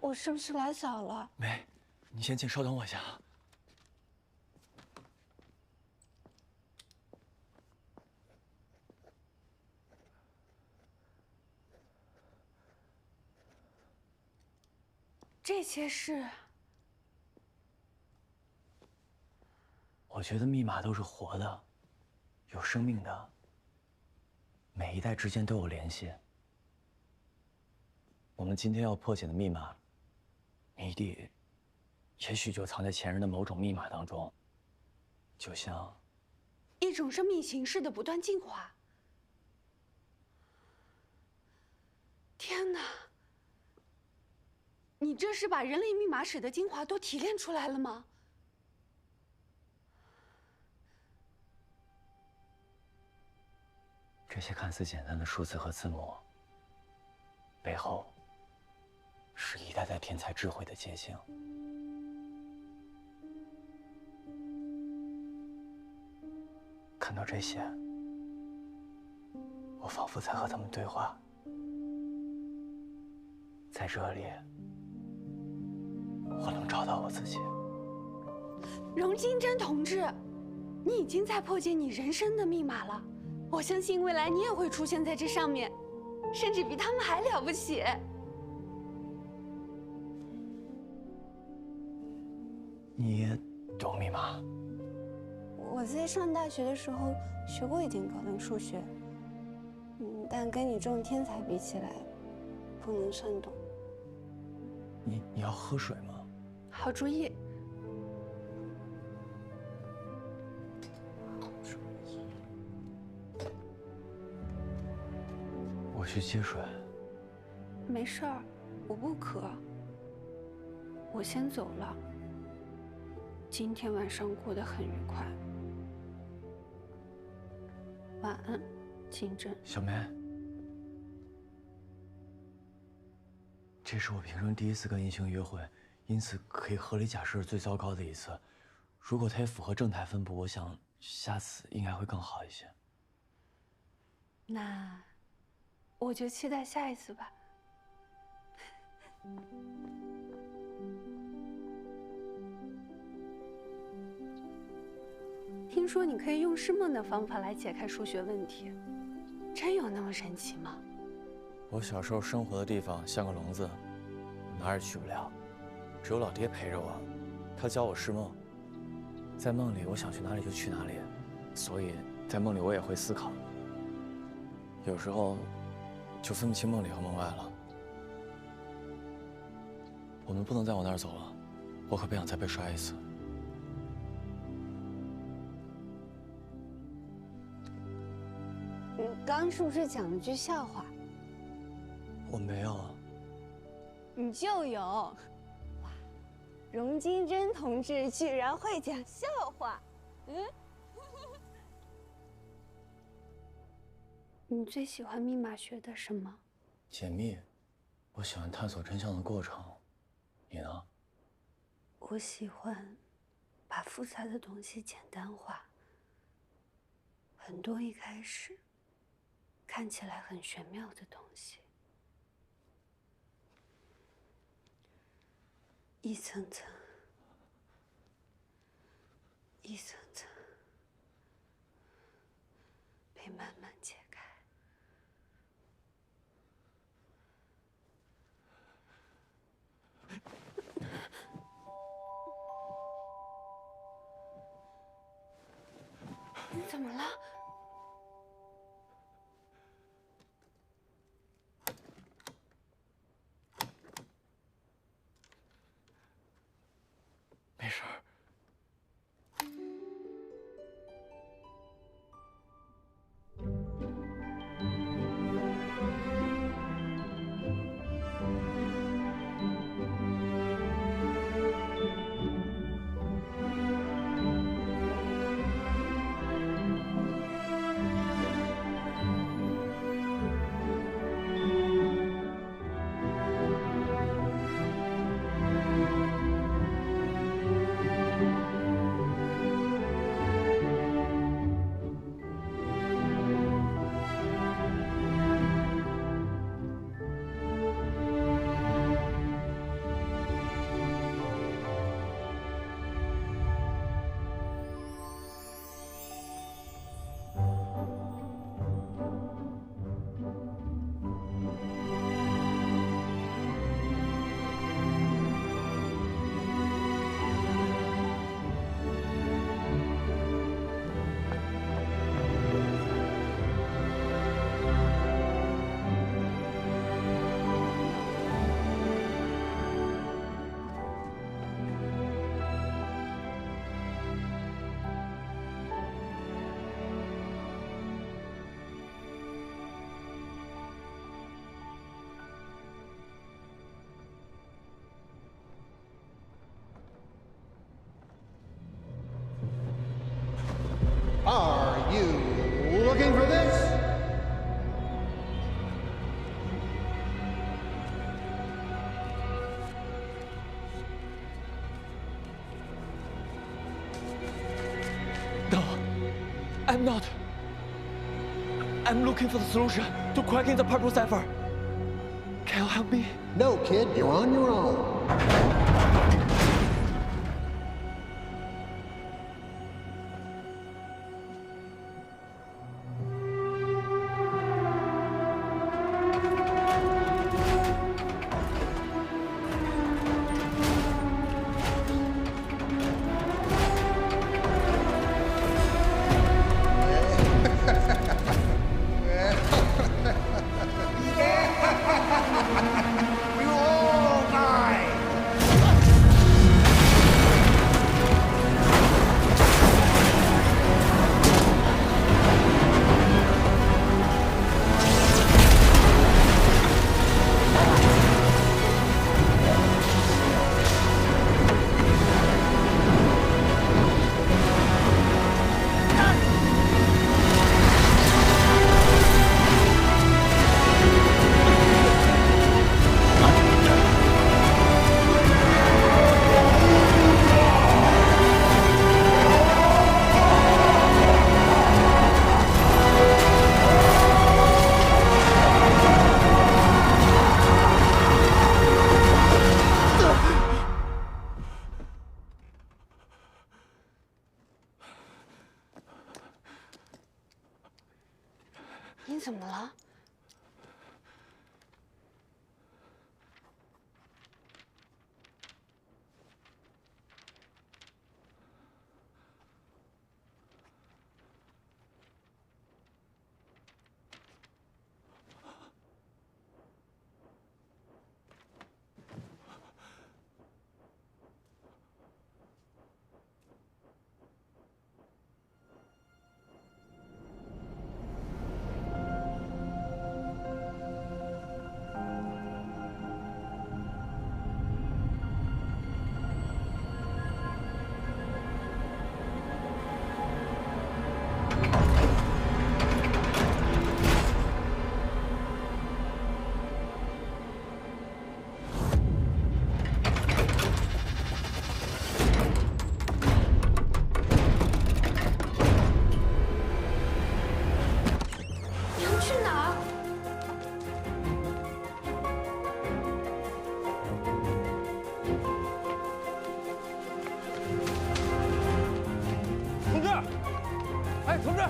我是不是来早了？没，你先进，稍等我一下。这些是……我觉得密码都是活的，有生命的，每一代之间都有联系。我们今天要破解的密码，谜底，也许就藏在前人的某种密码当中，就像一种生命形式的不断进化。天哪！你这是把人类密码史的精华都提炼出来了吗？这些看似简单的数字和字母，背后是一代代天才智慧的结晶。看到这些，我仿佛在和他们对话。在这里，我能找到我自己。荣金珍同志，你已经在破解你人生的密码了。我相信未来你也会出现在这上面，甚至比他们还了不起。你也懂密码？我在上大学的时候学过一点高等数学，但跟你这种天才比起来，不能算懂。你要喝水吗？好主意。我去接水。没事儿，我不渴。我先走了。今天晚上过得很愉快。晚安，金珍。小梅，这是我平生第一次跟异性约会，因此可以合理假设最糟糕的一次。如果它也符合正态分布，我想下次应该会更好一些。那我就期待下一次吧。听说你可以用释梦的方法来解开数学问题，真有那么神奇吗？我小时候生活的地方像个笼子，哪儿也去不了，只有老爹陪着我，他教我释梦。在梦里，我想去哪里就去哪里，所以在梦里我也会思考。有时候就分不清梦里和梦外了。我们不能再往那儿走了，我可不想再被摔一次。你刚刚是不是讲了句笑话？我没有啊。你就有。哇，荣金珍同志居然会讲笑话。你最喜欢密码学的什么？解密，我喜欢探索真相的过程。你呢？我喜欢把复杂的东西简单化。很多一开始看起来很玄妙的东西，一层层、一层层被慢慢解开。你怎么了？没事儿。Are you looking for this? No, I'm not. I'm looking for the solution to cracking the purple cipher. Can you help me? No, kid, you're on your own.你怎么了？同志！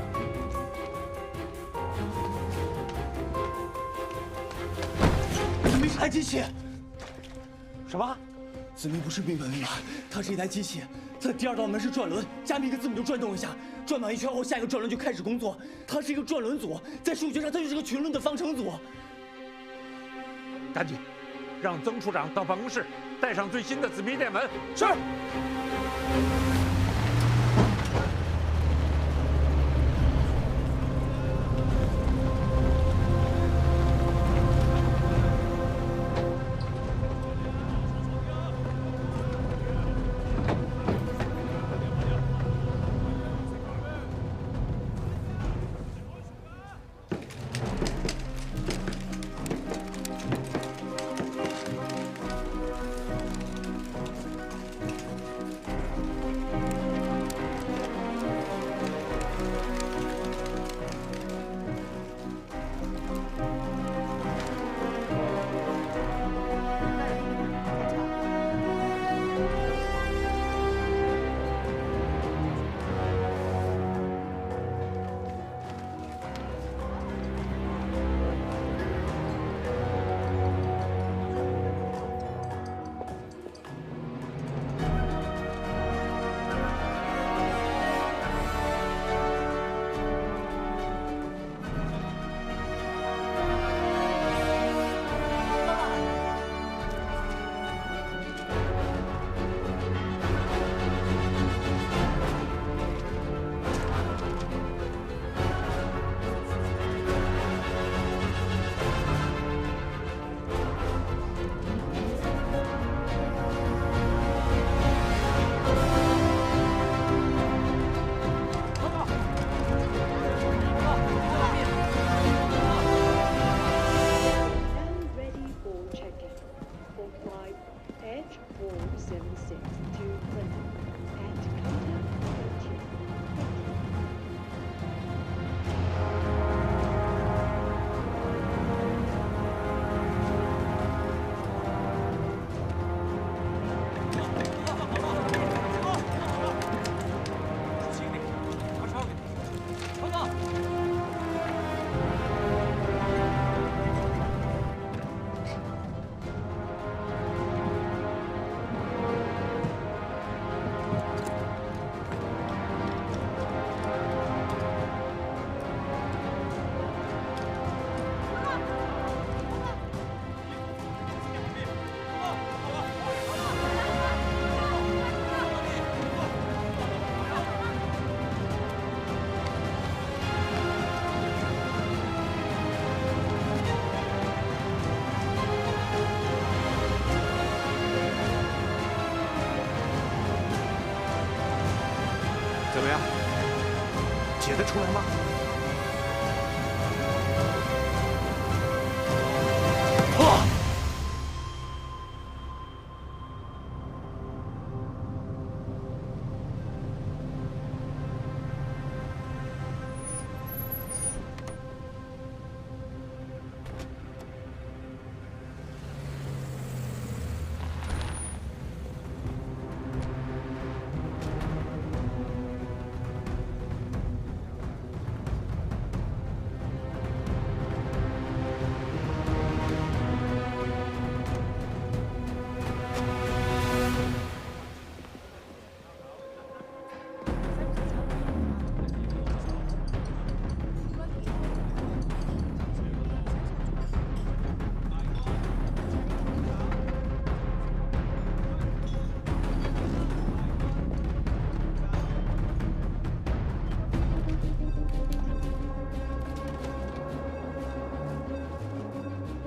子密是台机器。什么？子密不是密本密码，它是一台机器。它的第二道门是转轮，加密一个字母就转动一下，转满一圈后，下一个转轮就开始工作。它是一个转轮组，在数学上它就是个群论的方程组。赶紧，让曾处长到办公室带上最新的子密电文。是。怎么样？解得出来吗？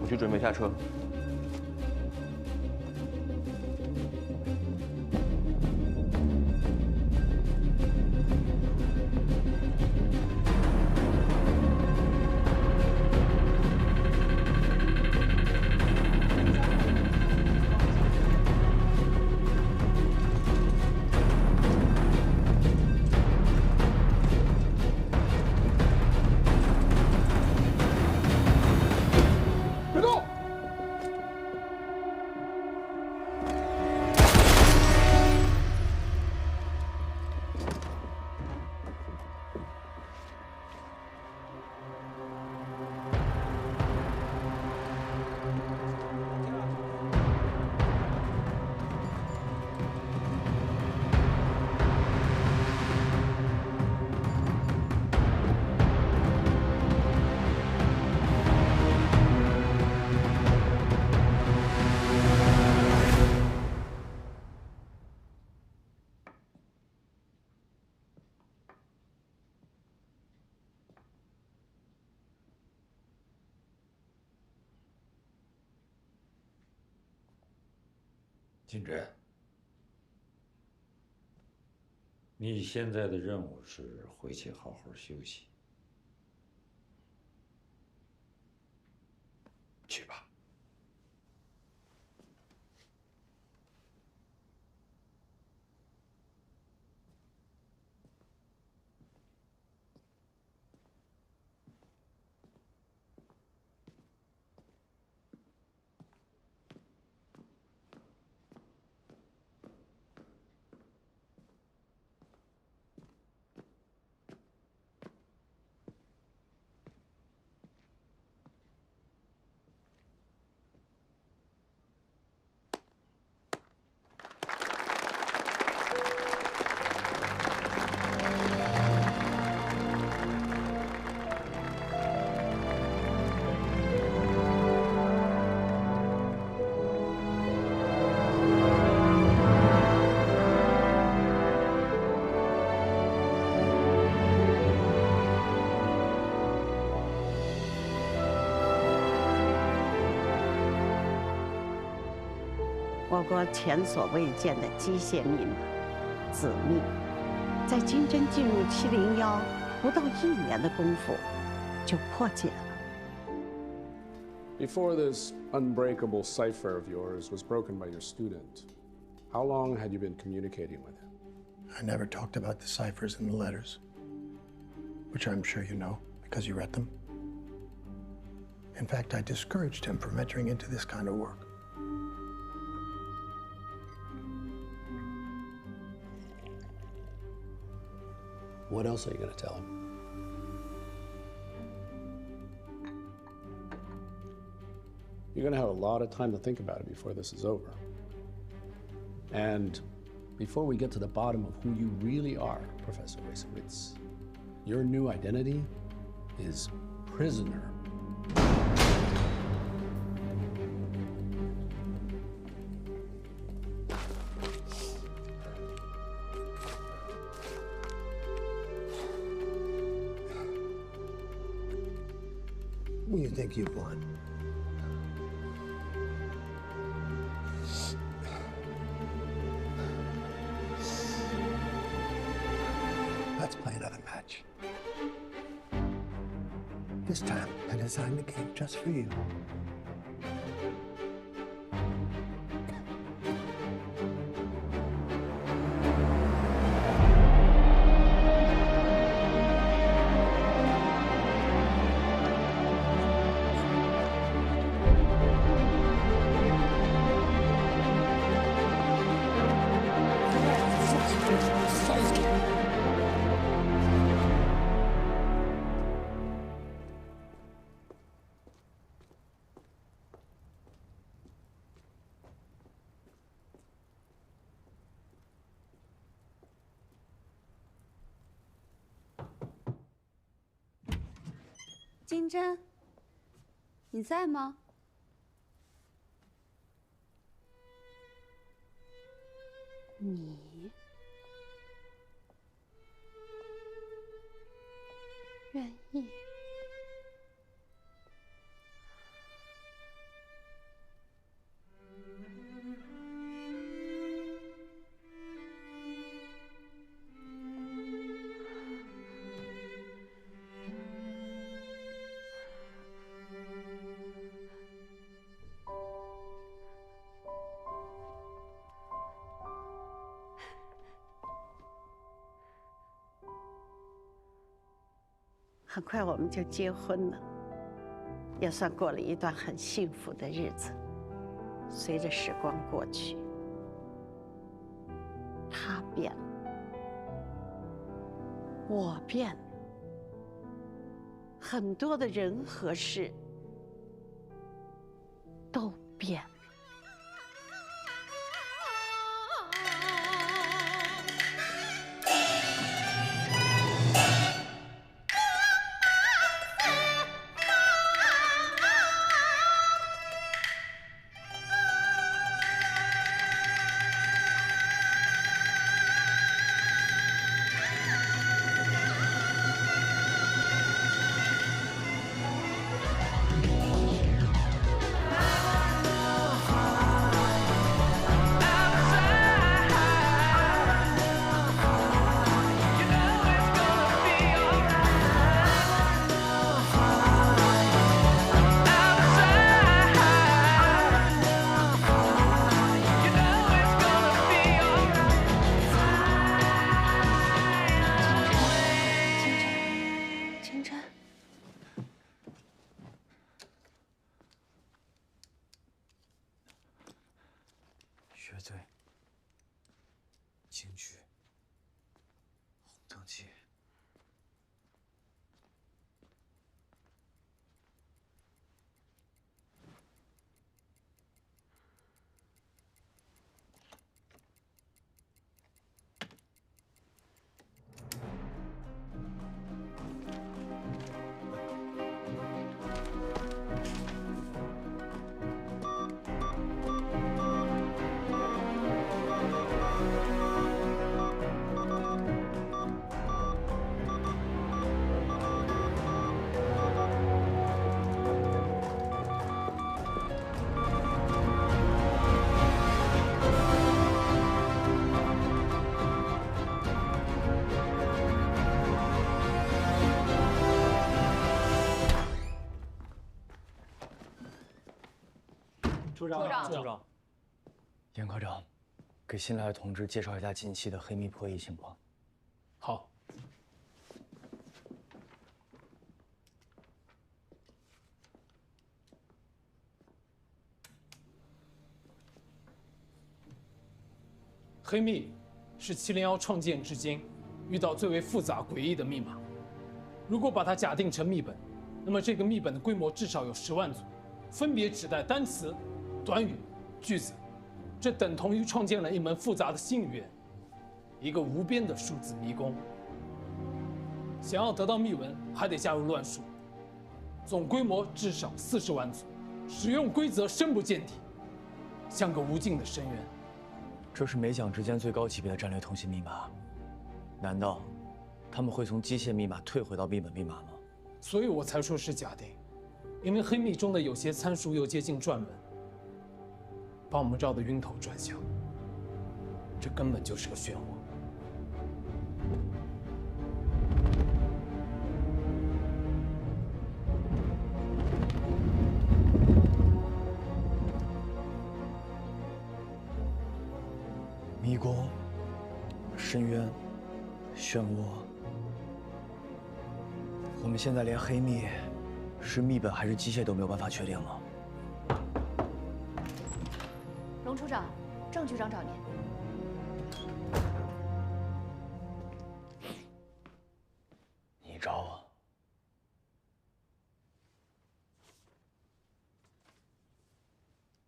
我去准备下车。金真，你现在的任务是回去好好休息。去吧。我国前所未见的机械密码“子密”，在金针进入701不到1年的功夫就破解了。Before this unbreakable cipher of yours was broken by your student, how long had you been communicating with him? I never talked about the ciphers in the letters, which I'm sure you know because you read them. In fact, I discouraged him from entering into this kind of work. What else are you going to tell him? You're going to have a lot of time to think about it before this is over. And before we get to the bottom of who you really are, Professor Weissowitz, your new identity is prisoner. You think you've won? Let's play another match. This time, I designed the game just for you.金针，你在吗？你愿意？很快我们就结婚了，也算过了一段很幸福的日子。随着时光过去，他变了，我变了，很多的人和事都变了。血醉、惊惧、红灯记。处长，处长，严科长，给新来的同志介绍一下近期的黑密破译情况。好。黑密是701创建至今遇到最为复杂诡异的密码。如果把它假定成密本，那么这个密本的规模至少有10万组，分别指代单词、短语、句子，这等同于创建了一门复杂的新语言，一个无边的数字迷宫。想要得到密文，还得加入乱数，总规模至少40万组，使用规则深不见底，像个无尽的深渊。这是美蒋之间最高级别的战略通信密码，难道他们会从机械密码退回到密本密码吗？所以我才说是假定，因为黑密中的有些参数又接近篆文，把我们绕得晕头转向。这根本就是个漩涡。深渊、漩涡。我们现在连黑密是密本还是机械都没有办法确定了。龙处长，郑局长找您。你找我？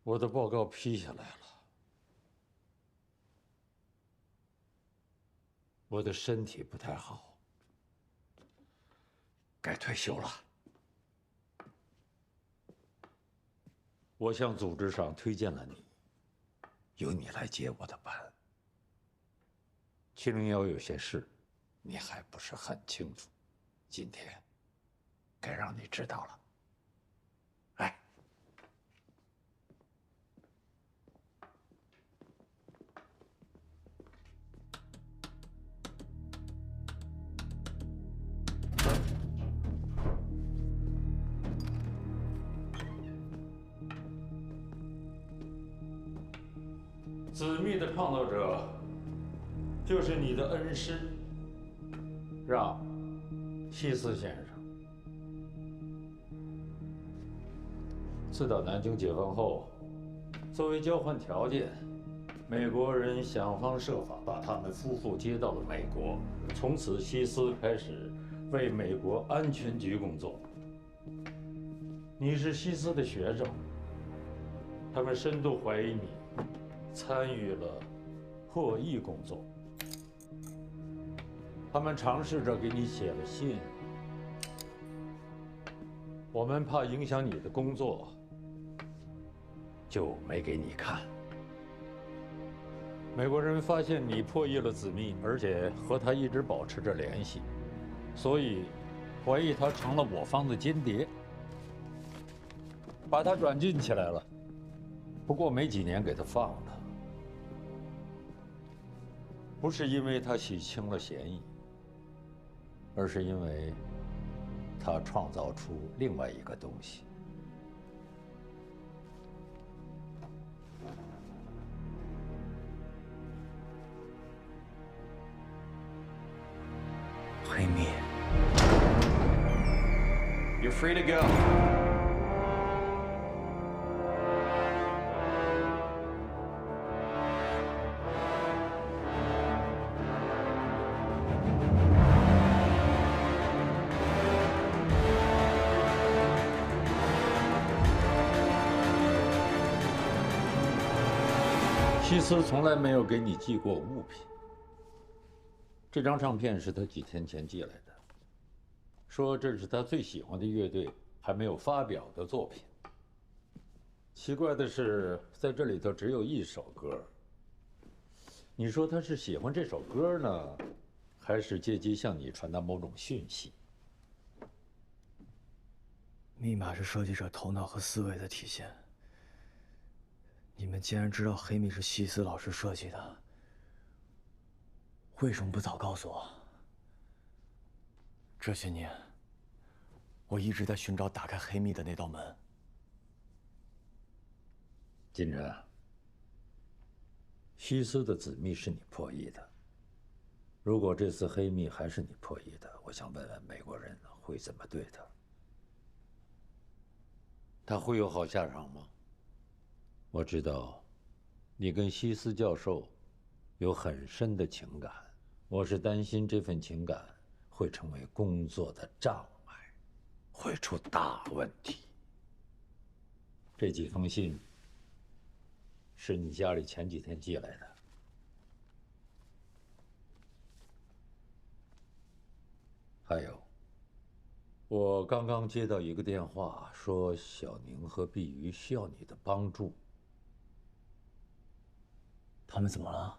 我的报告批下来了。我的身体不太好，该退休了。我向组织上推荐了你，由你来接我的班。701有些事，你还不是很清楚，今天该让你知道了。来。子密的创造者，就是你的恩师，让·希斯先生。自打南京解放后，作为交换条件，美国人想方设法把他们夫妇接到了美国。从此，希斯开始为美国安全局工作。你是希斯的学生，他们深度怀疑你参与了破译工作。他们尝试着给你写了信，我们怕影响你的工作，就没给你看。美国人发现你破译了子密，而且和他一直保持着联系，所以怀疑他成了我方的间谍，把他软禁起来了。不过没几年给他放了，不是因为他洗清了嫌疑，而是因为他创造出另外一个东西。黑密 You're free to go. 希斯从来没有给你寄过物品。这张唱片是他几天前寄来的，说这是他最喜欢的乐队还没有发表的作品。奇怪的是，在这里头只有一首歌。你说他是喜欢这首歌呢，还是借机向你传达某种讯息？密码是设计者头脑和思维的体现。你们既然知道黑密是希斯老师设计的，为什么不早告诉我？这些年，我一直在寻找打开黑密的那道门。金晨，希斯的子密是你破译的。如果这次黑密还是你破译的，我想问问美国人会怎么对他？他会有好下场吗？我知道，你跟希斯教授有很深的情感，我是担心这份情感会成为工作的障碍，会出大问题。这几封信是你家里前几天寄来的。还有，我刚刚接到一个电话，说小宁和碧瑜需要你的帮助。他们怎么了？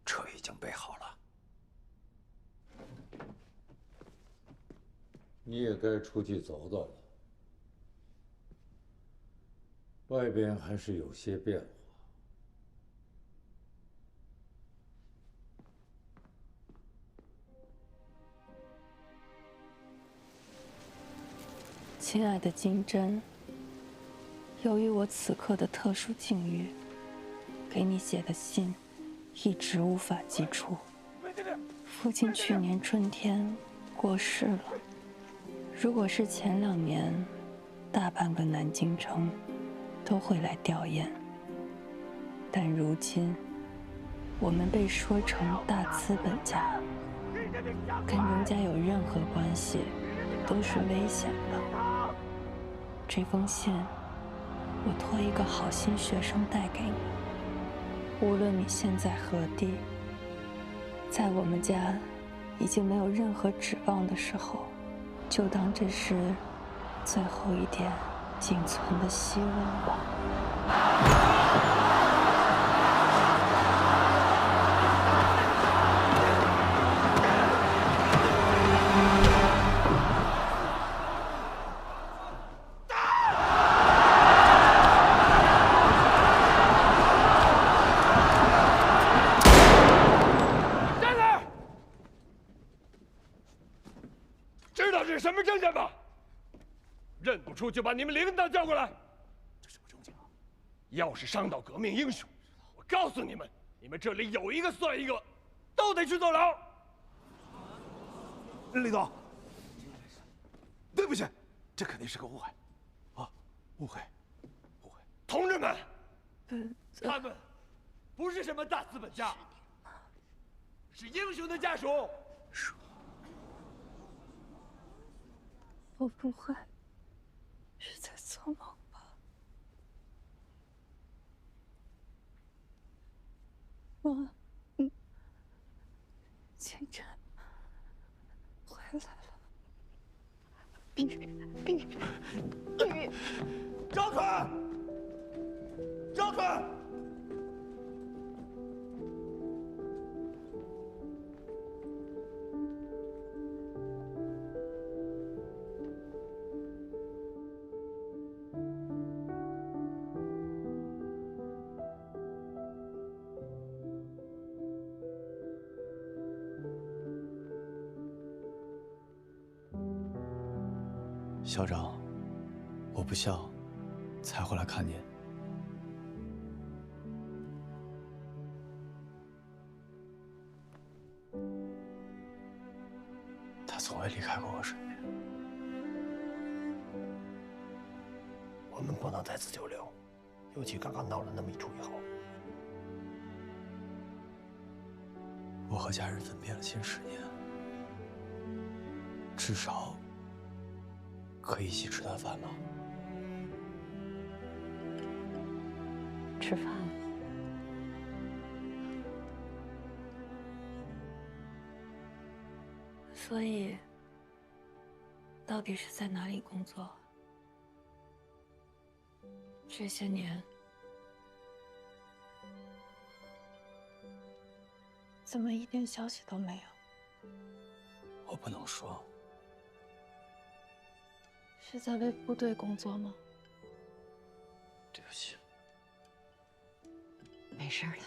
车已经备好了。你也该出去走走了。外边还是有些变化。亲爱的金针，由于我此刻的特殊境遇，给你写的信一直无法寄出。父亲去年春天过世了。如果是前2年，大半个南京城都会来吊唁。但如今，我们被说成大资本家，跟荣家有任何关系都是危险的。这封信，我托一个好心学生带给你。无论你现在何地，在我们家已经没有任何指望的时候，就当这是最后一点仅存的希望吧。什么证件吧？认不出就把你们领导叫过来。这什么证件啊？要是伤到革命英雄，我告诉你们，你们这里有一个算一个，都得去坐牢。李总，对不起，这肯定是个误会，啊，误会。同志们，他们不是什么大资本家，是英雄的家属。我不会是在做梦吧？妈，清晨回来了。张可，张可。校长，我不孝，才会来看您。他从未离开过我身边。我们不能再次久留，尤其刚刚闹了那么一出以后。我和家人分别了近10年，至少可以一起吃顿饭吗？吃饭。所以，到底是在哪里工作？这些年，怎么一点消息都没有？我不能说。是在为部队工作吗？对不起。没事了，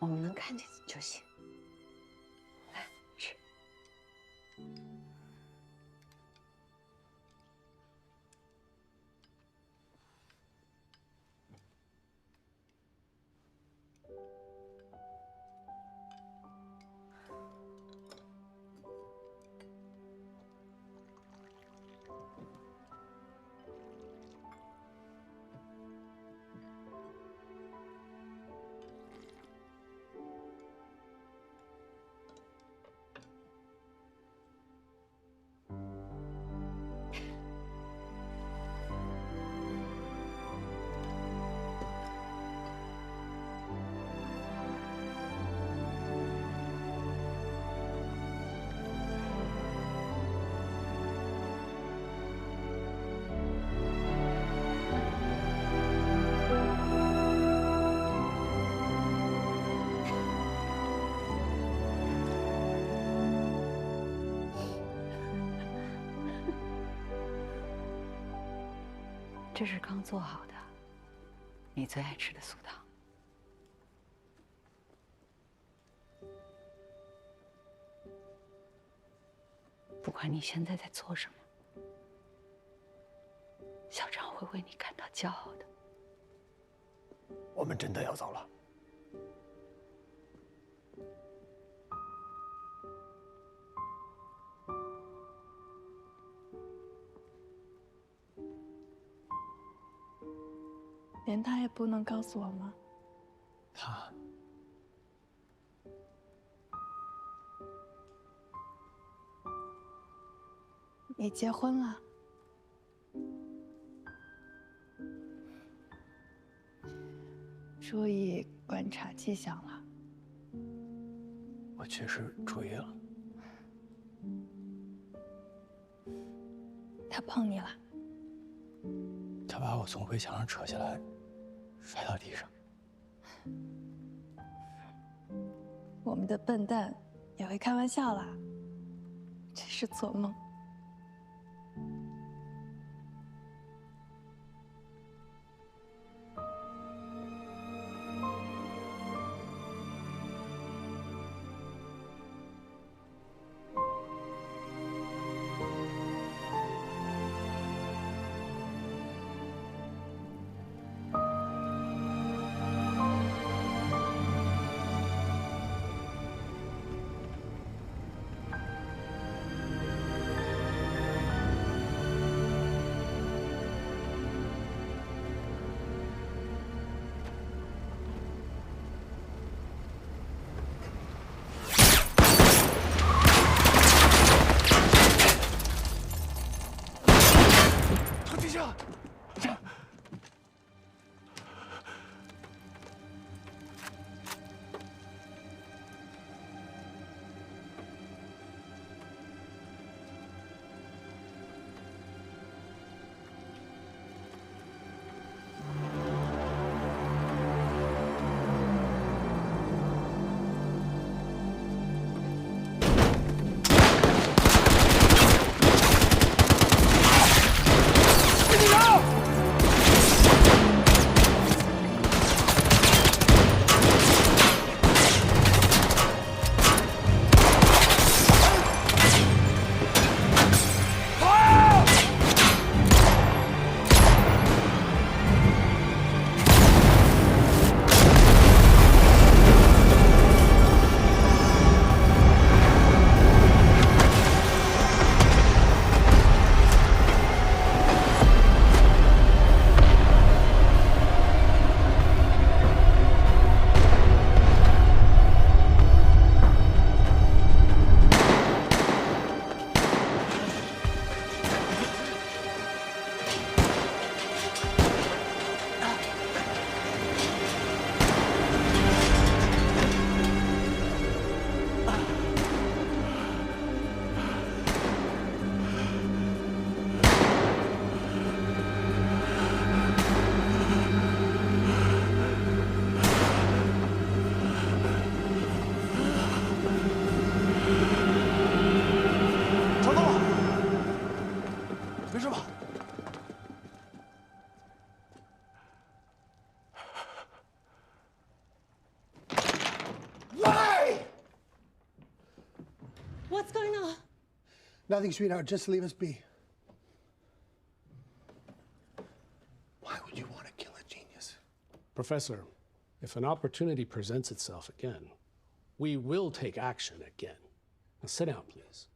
我们能看见就行。来吃。这是刚做好的，你最爱吃的酥汤。不管你现在在做什么，校长会为你感到骄傲的。我们真的要走了。连他也不能告诉我吗？他你结婚了？注意观察迹象了。我确实注意了。他碰你了？他把我从围墙上扯下来，摔到地上。我们的笨蛋也会开玩笑啦，只是做梦。What's going on? Nothing, sweetheart. Just leave us be. Why would you want to kill a genius? Professor, if an opportunity presents itself again, we will take action again. Now sit down, please.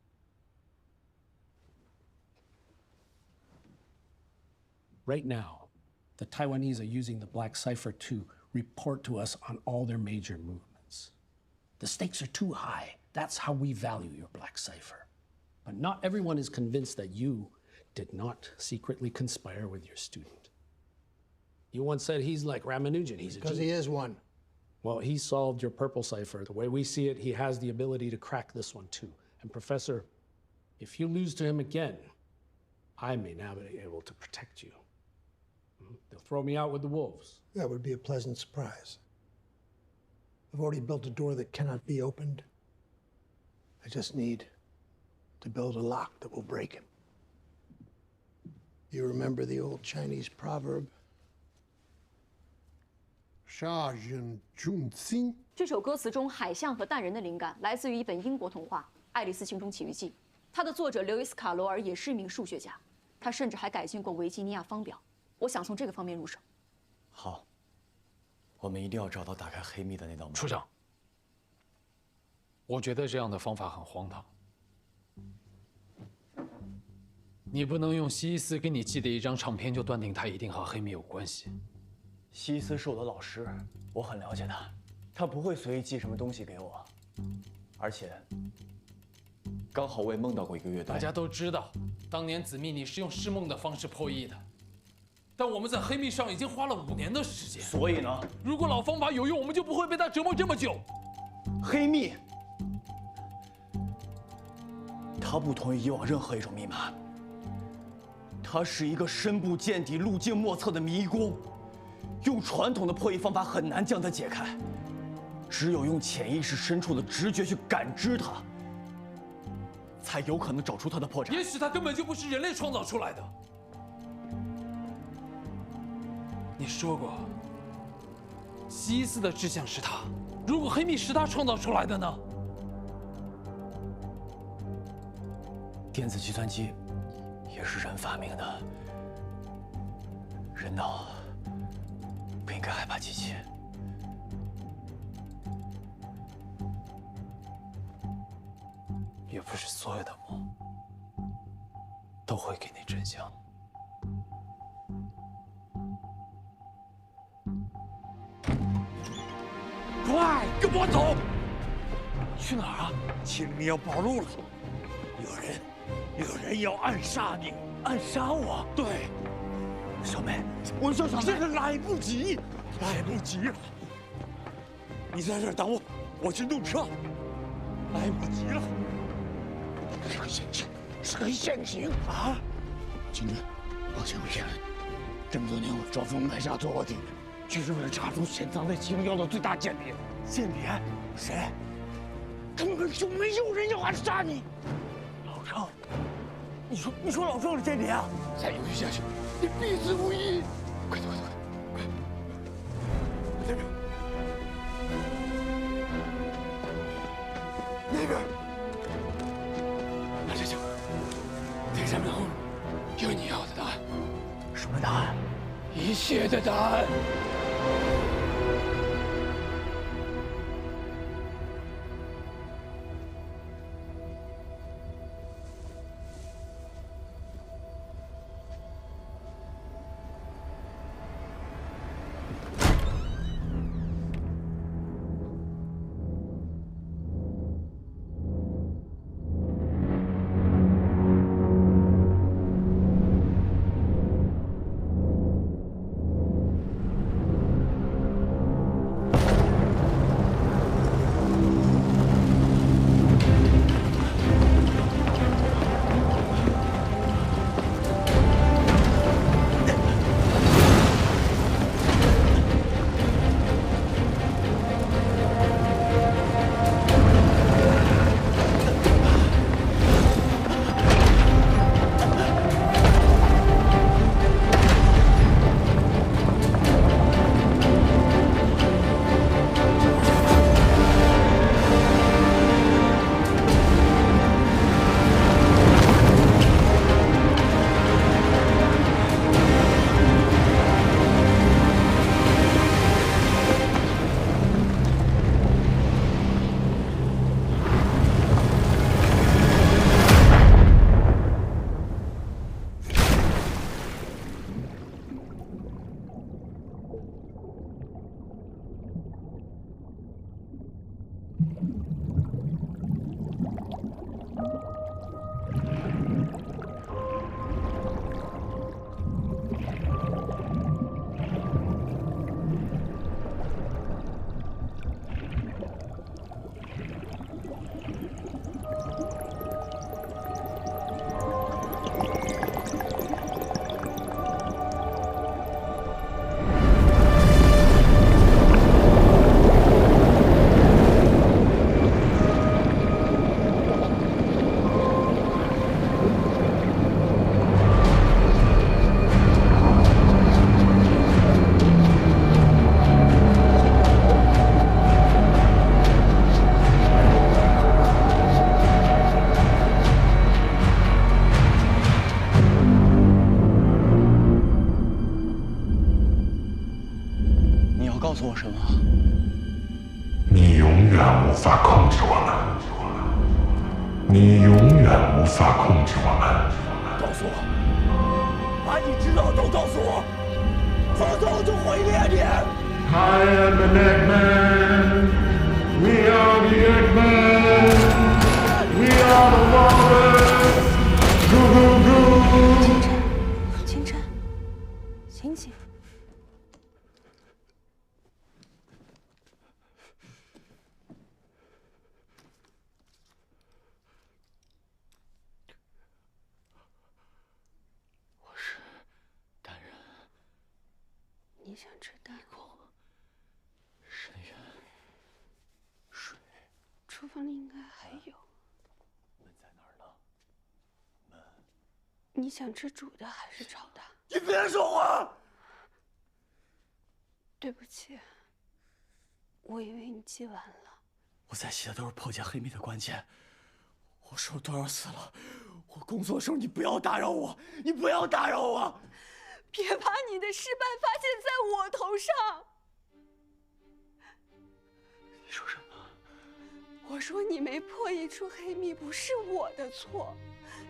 Right now, the Taiwanese are using the Black Cipher to report to us on all their major movements. The stakes are too high. That's how we value your Black Cipher. But not everyone is convinced that you did not secretly conspire with your student. You once said he's like Ramanujan. He's a genius. Because he is one. Well, he solved your purple cipher. The way we see it, he has the ability to crack this one too. And Professor, if you lose to him again, I may now be able to protect you. They'll throw me out with the wolves. That would be a pleasant surprise. I've already built a door that cannot be opened. I just need to build a lock that will break him. You remember the old Chinese proverb? 杀人诛心。这首歌词中海象和淡人的灵感来自于一本英国童话《爱丽丝情中奇遇记》，它的作者刘易斯·卡罗尔也是一名数学家，他甚至还改进过维吉尼亚方表。我想从这个方面入手。好，我们一定要找到打开黑密的那道门。处长，我觉得这样的方法很荒唐。你不能用西伊斯给你寄的一张唱片就断定它一定和黑密有关系。西斯是我的老师，我很了解他，他不会随意寄什么东西给我，而且刚好我也梦到过一个乐队。大家都知道，当年子密你是用释梦的方式破译的，但我们在黑密上已经花了5年的时间。所以呢，如果老方法有用，我们就不会被他折磨这么久。黑密，它不同于以往任何一种密码，它是一个深不见底、路径莫测的迷宫。用传统的破译方法很难将它解开，只有用潜意识深处的直觉去感知它，才有可能找出它的破绽。也许它根本就不是人类创造出来的。你说过，西斯的志向是他，如果黑密是他创造出来的呢？电子计算机也是人发明的，人脑不应该害怕机器。也不是所有的梦都会给你真相。快，跟我走！去哪儿啊？秦明要暴露了，有人要暗杀你，暗杀我？对，小美，我说小美，这个来不及了。你在这儿等我，我去弄车。来不及了，是个陷阱啊！秦真，抱歉，我骗了你。这么多年，我装疯卖傻做卧底，就是为了查出潜藏在701的最大间谍。间谍？谁？根本就没有人要暗杀你。老郑，你说老郑是间谍啊？再犹豫下去，你必死无疑！快！这边，那边，拿着枪，这扇门后有你要的答案。什么答案？一切的答案。告诉我什么？你永远无法控制我们，你永远无法控制我们。告诉我，把你知道的都告诉我。放纵就毁灭你。I am an Eggman. We are the Eggman. We are the Walrus. Goo goo goo. 清晨，醒醒！我是单人。你想吃蛋？深渊。水。厨房里应该还有。门在哪儿呢？门。你想吃煮的还是炒的？你别说话！对不起，我以为你记完了。我在写的都是破解黑密的关键。我手都要死了，我工作的时候你不要打扰我，你不要打扰我！别把你的失败发现在我头上。你说什么？我说你没破译出黑密不是我的错，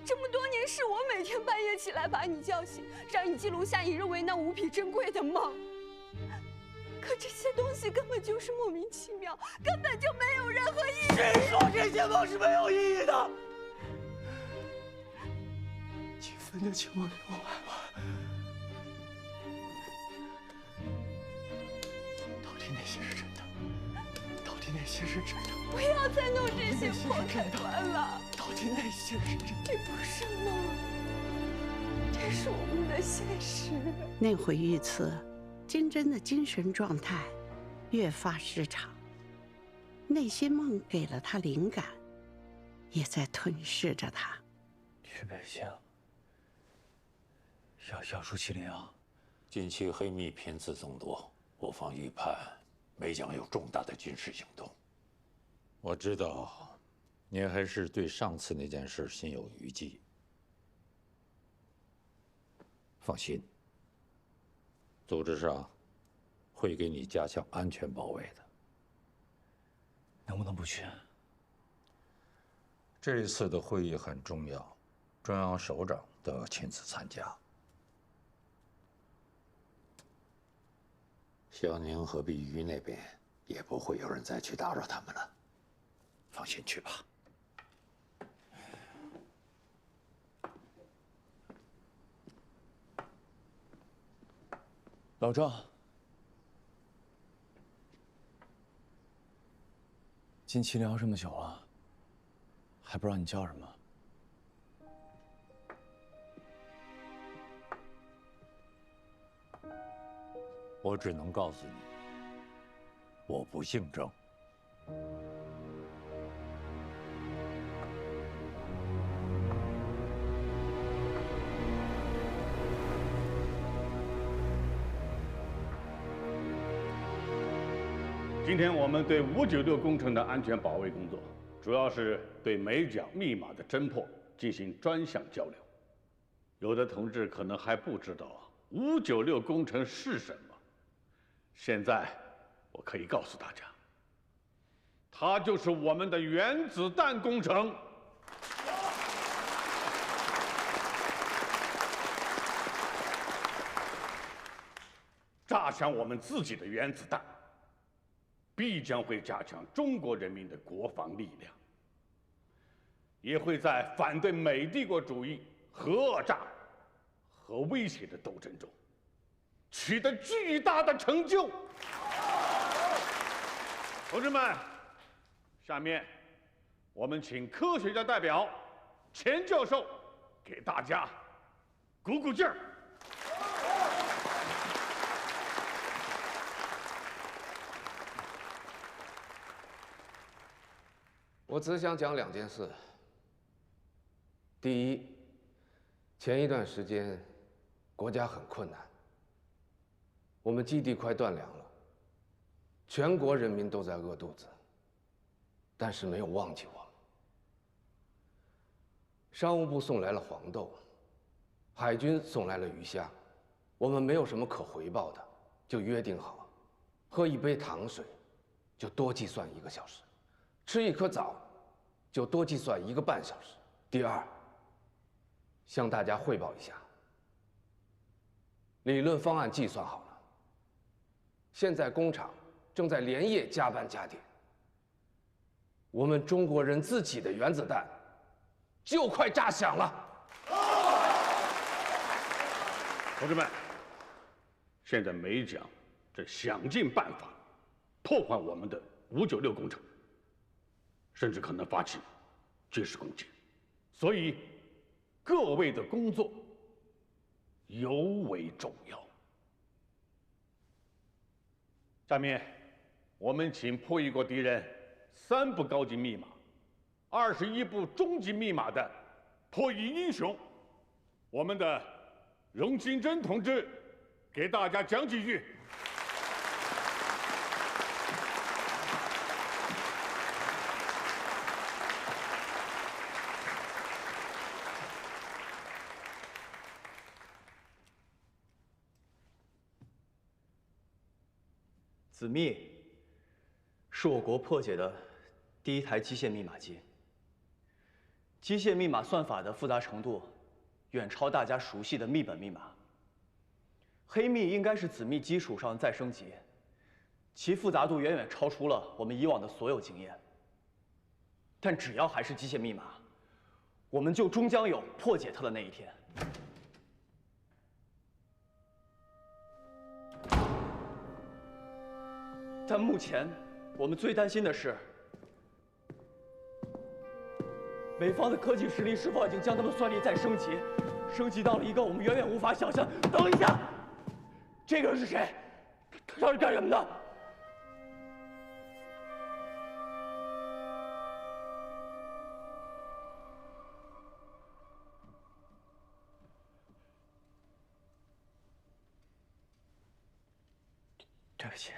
这么多年是我每天半夜起来把你叫醒，让你记录下你认为那无比珍贵的梦。可这些东西根本就是莫名其妙，根本就没有任何意义。谁说这些梦是没有意义的？你分得清我明白吗？到底哪些是真的？到底哪些是真的？不要再弄这些破开端了。到底哪些是真的？这不是梦，这是我们的现实。那回遇刺，金针的精神状态越发失常，那些梦给了他灵感，也在吞噬着他。去北京，要出701。近期黑密频次增多，我方预判梅将有重大的军事行动。我知道，您还是对上次那件事心有余悸。放心，组织上会给你加强安全保卫的。能不能不去？这一次的会议很重要，中央首长都要亲自参加。萧宁和碧瑜那边也不会有人再去打扰他们了，放心去吧。老赵，进701这么久了，还不知道你叫什么？我只能告诉你，我不姓郑。今天我们对596工程的安全保卫工作，主要是对美奖密码的侦破进行专项交流。有的同志可能还不知道596工程是什么，现在我可以告诉大家，它就是我们的原子弹工程。炸响我们自己的原子弹，必将会加强中国人民的国防力量，也会在反对美帝国主义、核讹诈和威胁的斗争中取得巨大的成就。同志们，下面我们请科学家代表钱教授给大家鼓鼓劲儿。我只想讲2件事。第一，前一段时间，国家很困难，我们基地快断粮了，全国人民都在饿肚子，但是没有忘记我们。商务部送来了黄豆，海军送来了鱼虾，我们没有什么可回报的，就约定好，喝一杯糖水，就多计算1个小时。吃一颗枣，就多计算1个半小时。第二，向大家汇报一下，理论方案计算好了，现在工厂正在连夜加班加点。我们中国人自己的原子弹就快炸响了。同志们，现在美蒋正想尽办法破坏我们的596工程，甚至可能发起军事攻击，所以各位的工作尤为重要。下面，我们请破译过敌人3部高级密码、21部中级密码的破译英雄，我们的荣金珍同志，给大家讲几句。子密是我国破解的第一台机械密码机。机械密码算法的复杂程度远超大家熟悉的密本密码。黑密应该是子密基础上再升级，其复杂度远远超出了我们以往的所有经验。但只要还是机械密码，我们就终将有破解它的那一天。但目前，我们最担心的是，美方的科技实力是否已经将他们算力再升级，升级到了一个我们远远无法想象。等一下，这个人是谁？他是干什么的？对不起。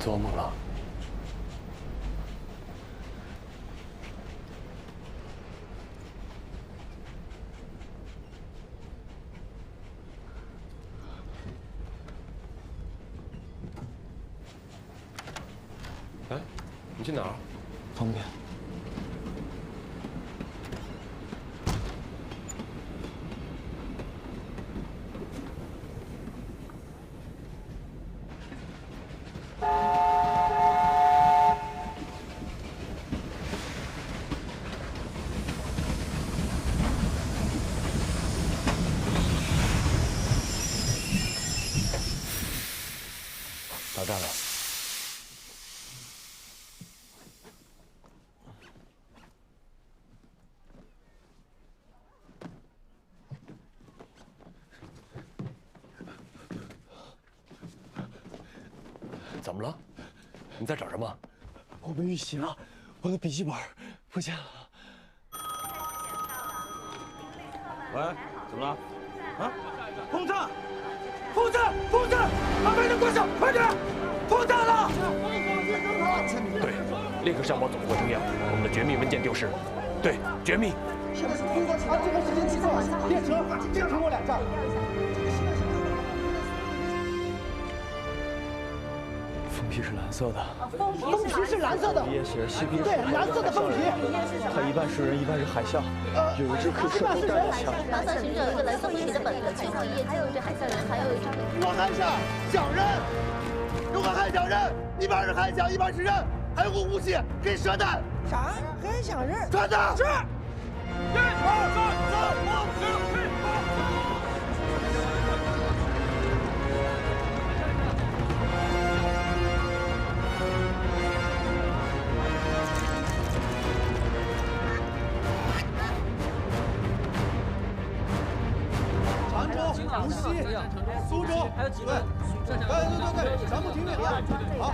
做梦了。哎，你去哪儿？方便。到站了。怎么了？你在找什么？我被遇袭了，我的笔记本不见了。喂，怎么了？啊？轰炸！轰炸！轰炸！把门关上，快点！轰炸了！对，立刻向我总部通样，我们的绝密文件丢失。对，绝密。现在是通过查这个时间计算，列车即将通过2站。封皮是蓝色的。封皮是蓝色的。底下写着西皮。对，蓝色的封皮。它一半是人，一半是海象。有一只可射飞弹的枪。蓝色行者有个蓝色封皮的本子，最后一页还有一对海象人，还有一张。我看下小人，如果海小人，一半是海象，一半是人，还有个武器给射弹。啥？海象人？传达。是。1、2、3、4、5、6、7、常州、无锡、苏州，对，全部听命。好。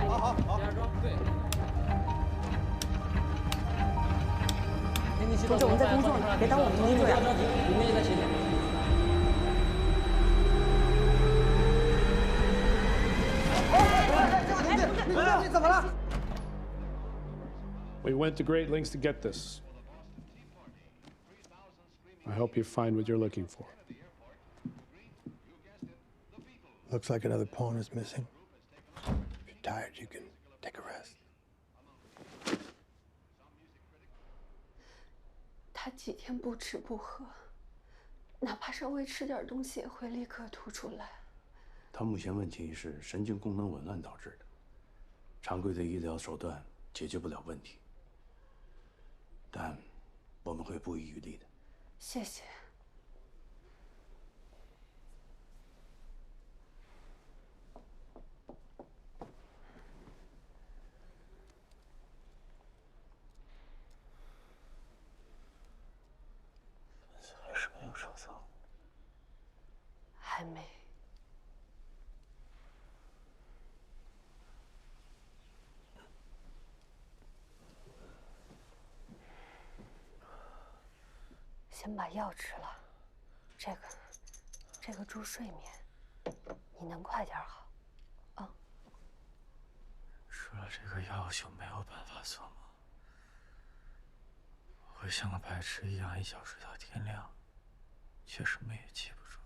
同志，我们在工作呢，别耽误我们工作呀。你们也在前面。你怎么了 We went to great lengths to get this. I hope you find what you're looking for. Looks like another pawn is missing. If you're tired, you can take a rest. 他几天不吃不喝，哪怕稍微吃点东西也会立刻吐出来。他目前问题是神经功能紊乱导致的，常规的医疗手段解决不了问题，但我们会不遗余力的。谢谢。还是没有收藏。还没。先把药吃了，这个助睡眠，你能快点好，啊？吃了这个药就没有办法做梦，我会像个白痴一样一觉睡到天亮，却什么也记不住。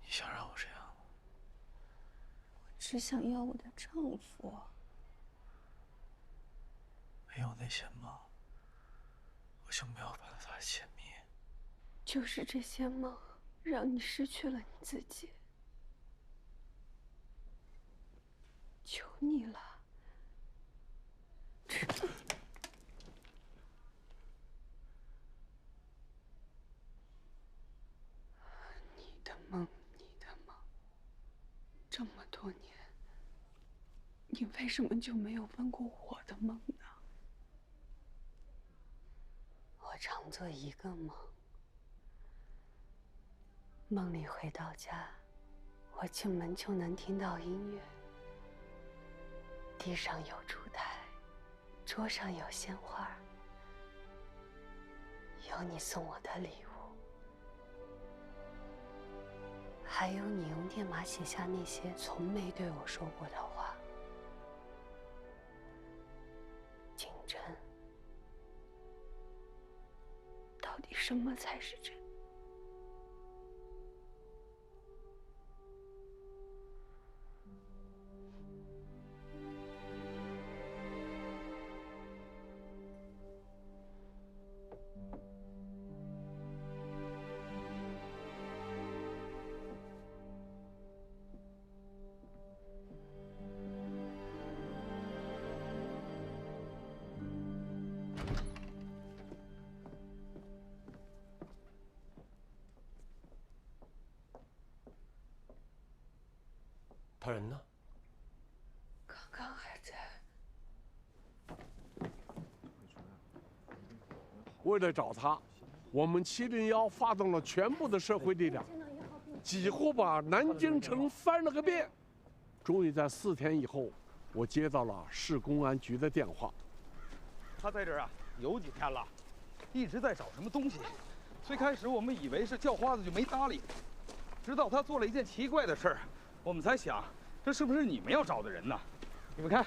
你想让我这样吗？我只想要我的丈夫。没有那些梦，我就没有办法解密。就是这些梦，让你失去了你自己。求你了，你的梦，这么多年，你为什么就没有问过我的梦呢？我常做一个梦，梦里回到家，我进门就能听到音乐，地上有烛台，桌上有鲜花，有你送我的礼物，还有你用电码写下那些从没对我说过的话。景真，到底什么才是真？他人呢？刚刚还在。为了找他，我们701发动了全部的社会力量，几乎把南京城翻了个遍。终于在4天以后，我接到了市公安局的电话。他在这儿啊，有几天了，一直在找什么东西。最开始我们以为是叫花子，就没搭理。直到他做了一件奇怪的事儿，我们才想，这是不是你们要找的人呢？你们看。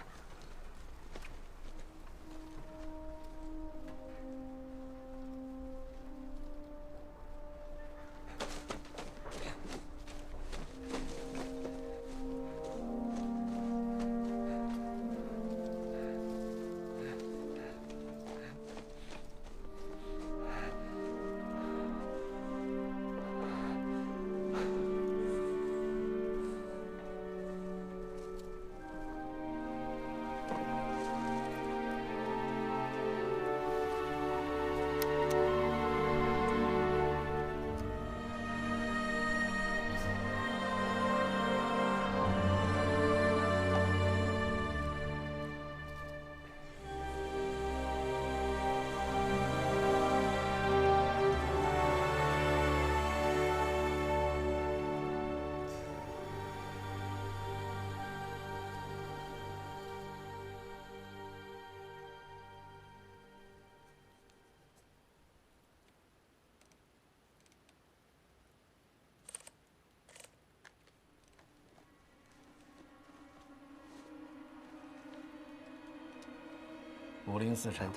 504城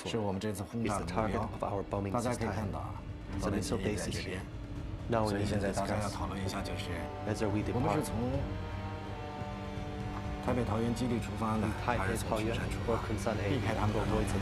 是我们这次轰炸的目标。大家可以看到，我的基地在这边。所以现在大家要讨论一下，就是我们是从台北桃园基地出发呢，还是从雪山出发，避开他们的路线？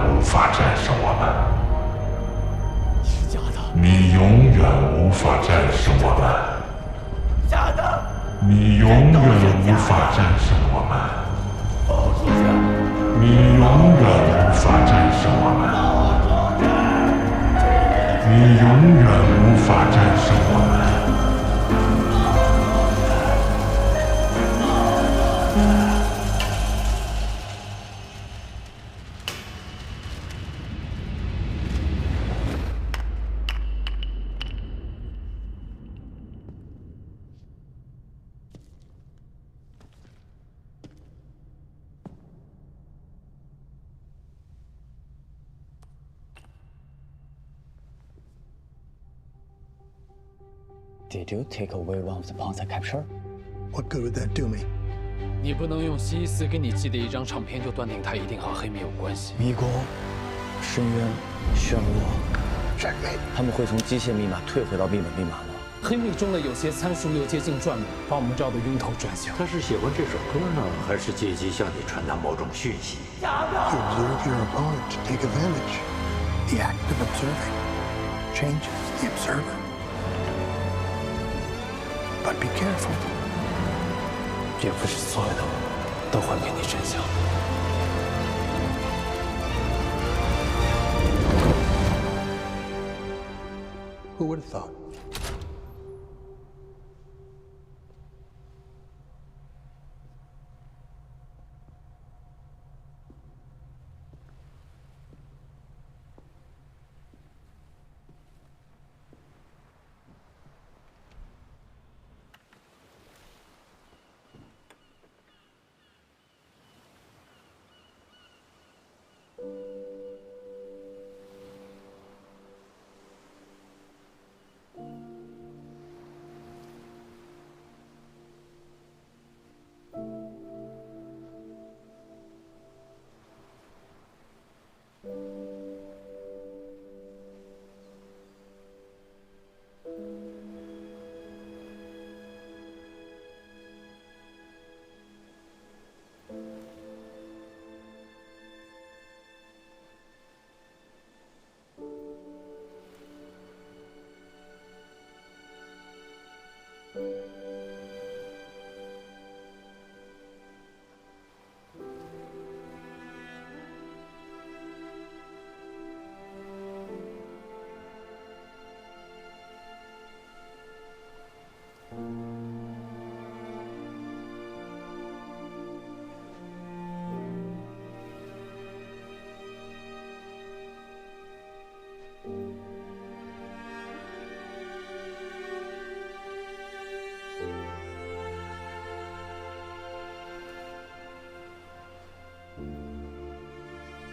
无法战胜我们。是假的。你永远无法战胜我们。假的。你永远无法战胜我们。你永远无法战胜我们。你永远无法战胜我们。Did you take away one of the pawns I captured? What good would that do me? 你不能用西斯给你寄的一张唱片就断定他一定和黑米有关系。迷宫、深渊、漩涡，他们会从机械密码退回到密码吗？黑米中的有些参数又接近转码，把我们绕得晕头转向。他是喜欢这首歌呢，还是借机向你传达某种讯息？ You observe your opponent to take advantage. The act of observing changes the observer. But be careful. 也不是所有的都会给你真相。Who would have thought?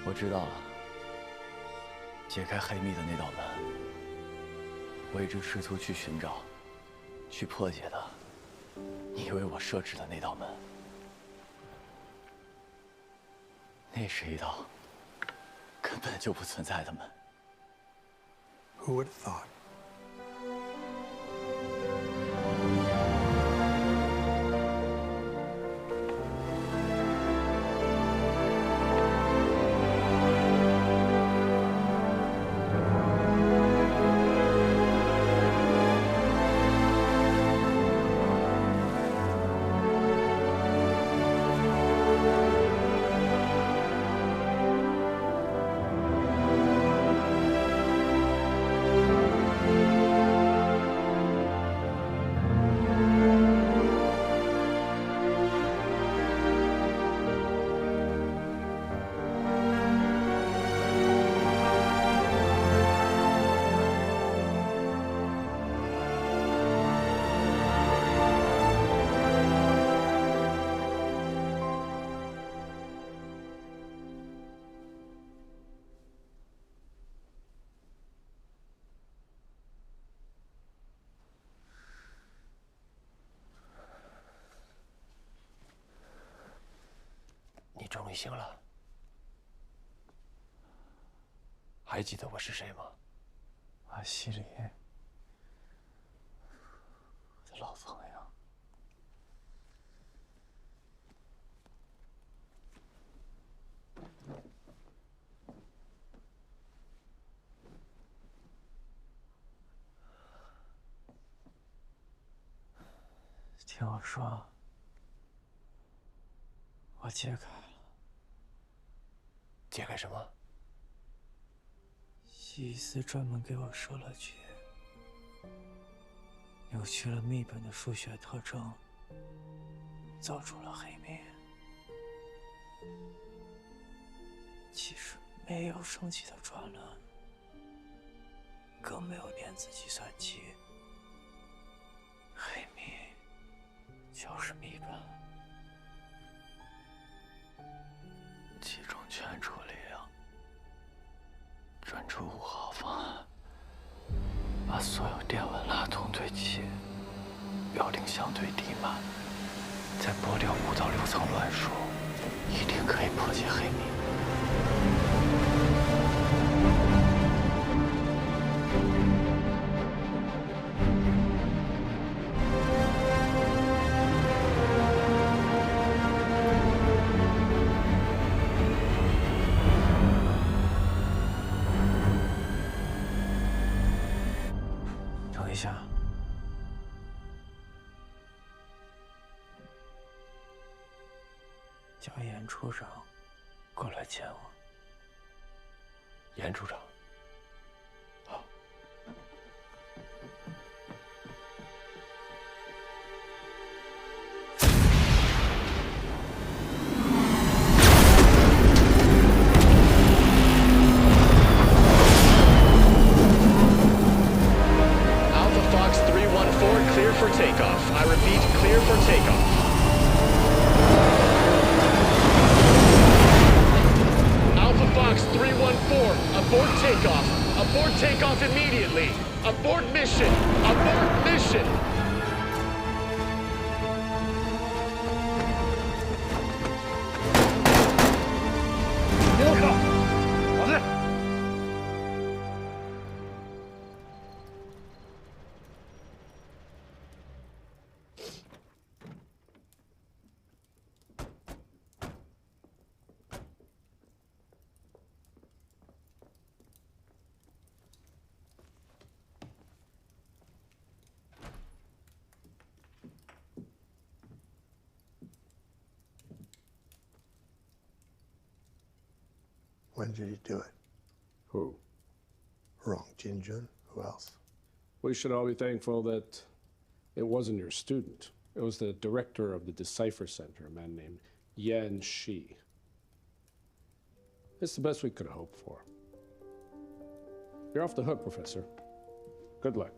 我知道了，解开黑密的那道门，我一直试图去寻找，去破解它，你为我设置的那道门，那是一道根本就不存在的门。Who would have thought?你终于醒了，还记得我是谁吗？阿西里，我的老朋友。听我说，我解开了。解开什么？西斯专门给我设了局，扭曲了密本的数学特征，造出了黑密。其实没有升级的转轮，更没有电子计算机，黑密就是密本。集中全处力量，专注5号方案，把所有电文拉通对齐，标定相对低码，再剥掉5到6层乱数，一定可以破解黑密。等一下，叫严处长过来见我。严处长，好。Clear for takeoff. I repeat, clear for takeoff. Alpha Fox 314, abort takeoff. Abort takeoff immediately. Abort mission. Abort mission. When did he do it? Who? Wrong. Jinjun? Who else? We should all be thankful that it wasn't your student. It was the director of the Decipher Center, a man named Yan Shi. It's the best we could hope for. You're off the hook, Professor. Good luck.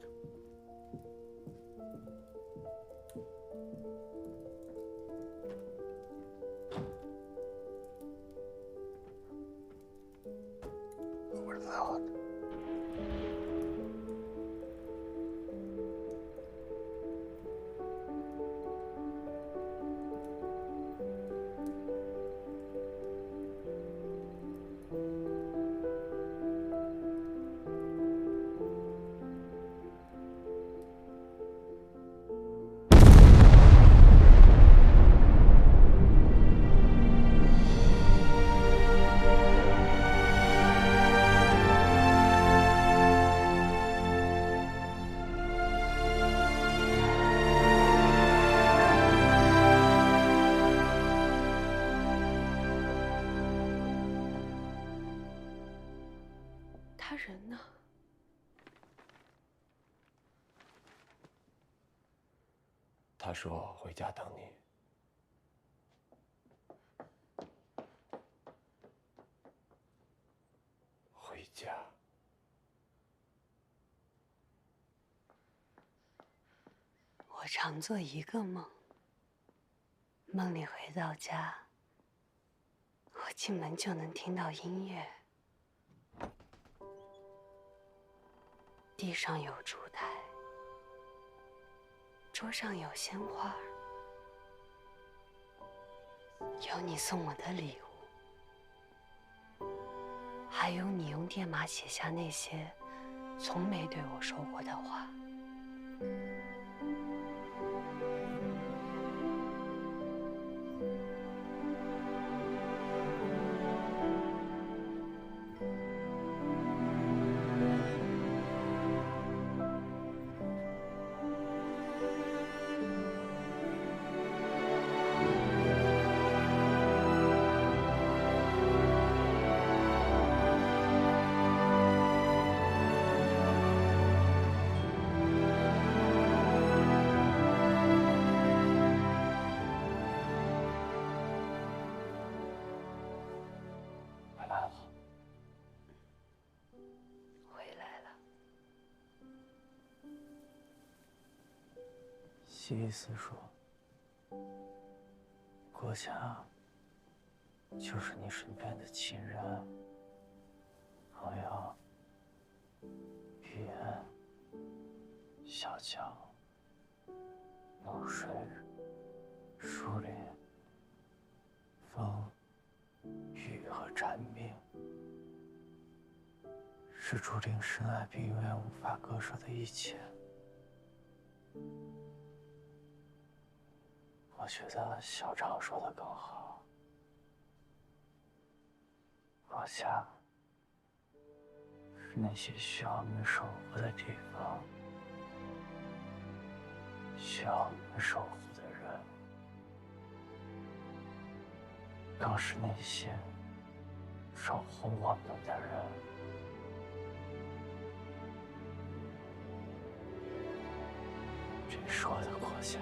Who would have thought? 人呢？他说回家等你。回家。我常做一个梦，梦里回到家，我进门就能听到音乐。 地上有烛台，桌上有鲜花，有你送我的礼物，还有你用电码写下那些从没对我说过的话。西斯说：“国家就是你身边的亲人、朋友、语言、小桥、木水、树林、风、雨和蝉鸣，是注定深爱并永远无法割舍的一切。” 我觉得校长说的更好。国家是那些需要我们守护的地方，需要我们守护的人，更是那些守护我们的人。这是我的国家。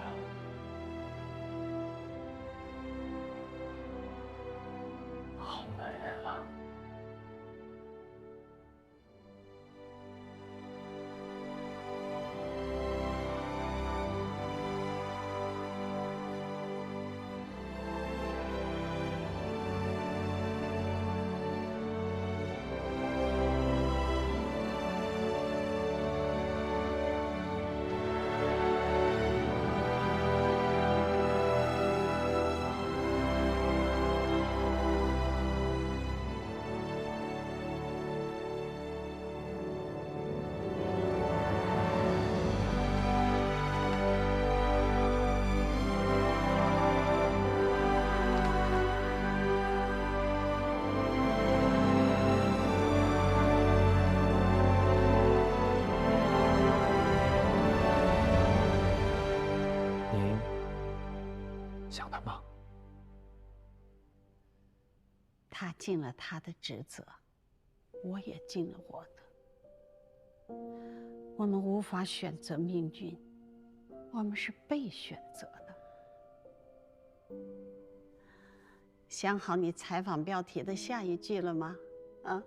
好美啊！想他吗？他尽了他的职责，我也尽了我的。我们无法选择命运，我们是被选择的。想好你采访标题的下一句了吗？啊？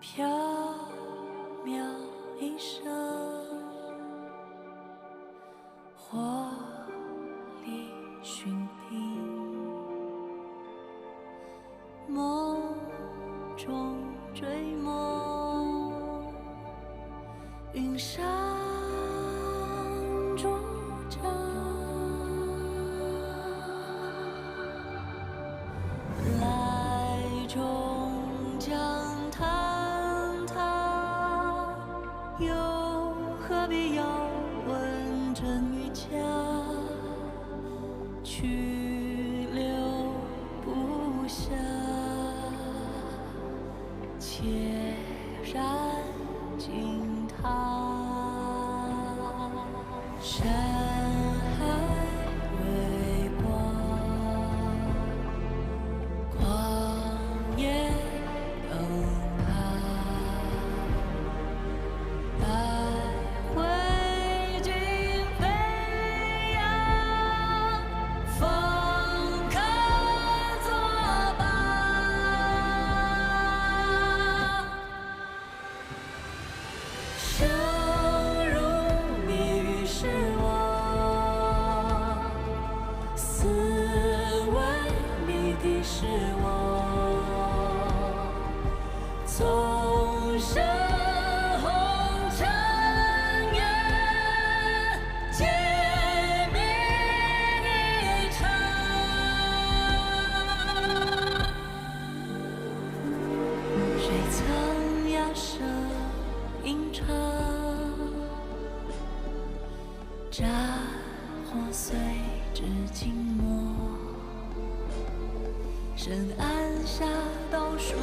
缥缈一生，火里寻觅，梦中追梦，云上烛灯，来终将坍塌，又何必要问真与假？去留不下，且燃尽它。山海微光，旷野灯塔，待灰烬飞扬，风看作罢。生如谜语是我，死为谜底是我，纵身红尘缘，皆谜一场。谁曾哑舌吟唱？札火随至静默，深暗下倒数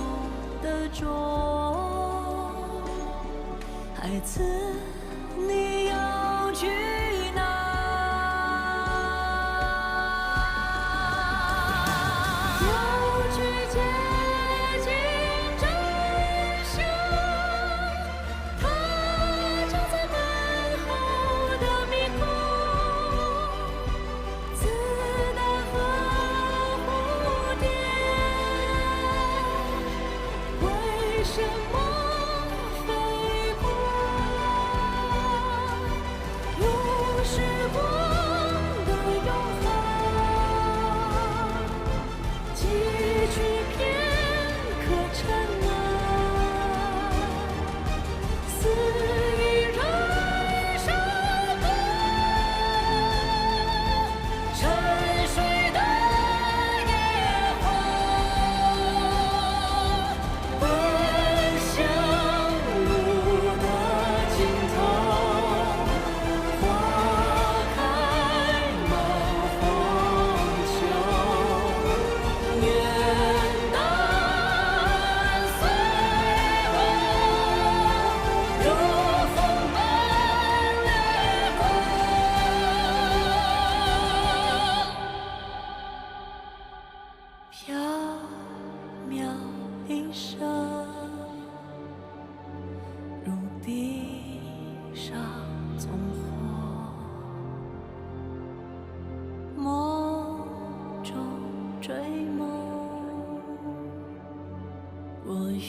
的钟，孩子，你要去哪？要去接近真相，它藏在门后的迷宫，子弹和蝴蝶，为什么飞过？有时光的永恒，几句片刻沉沦，似一人生歌，沉睡的夜空，奔向路的尽头，花开满荒丘，愿难随我，如风般掠过。缥缈一生，如地上纵火，梦中追梦，我欲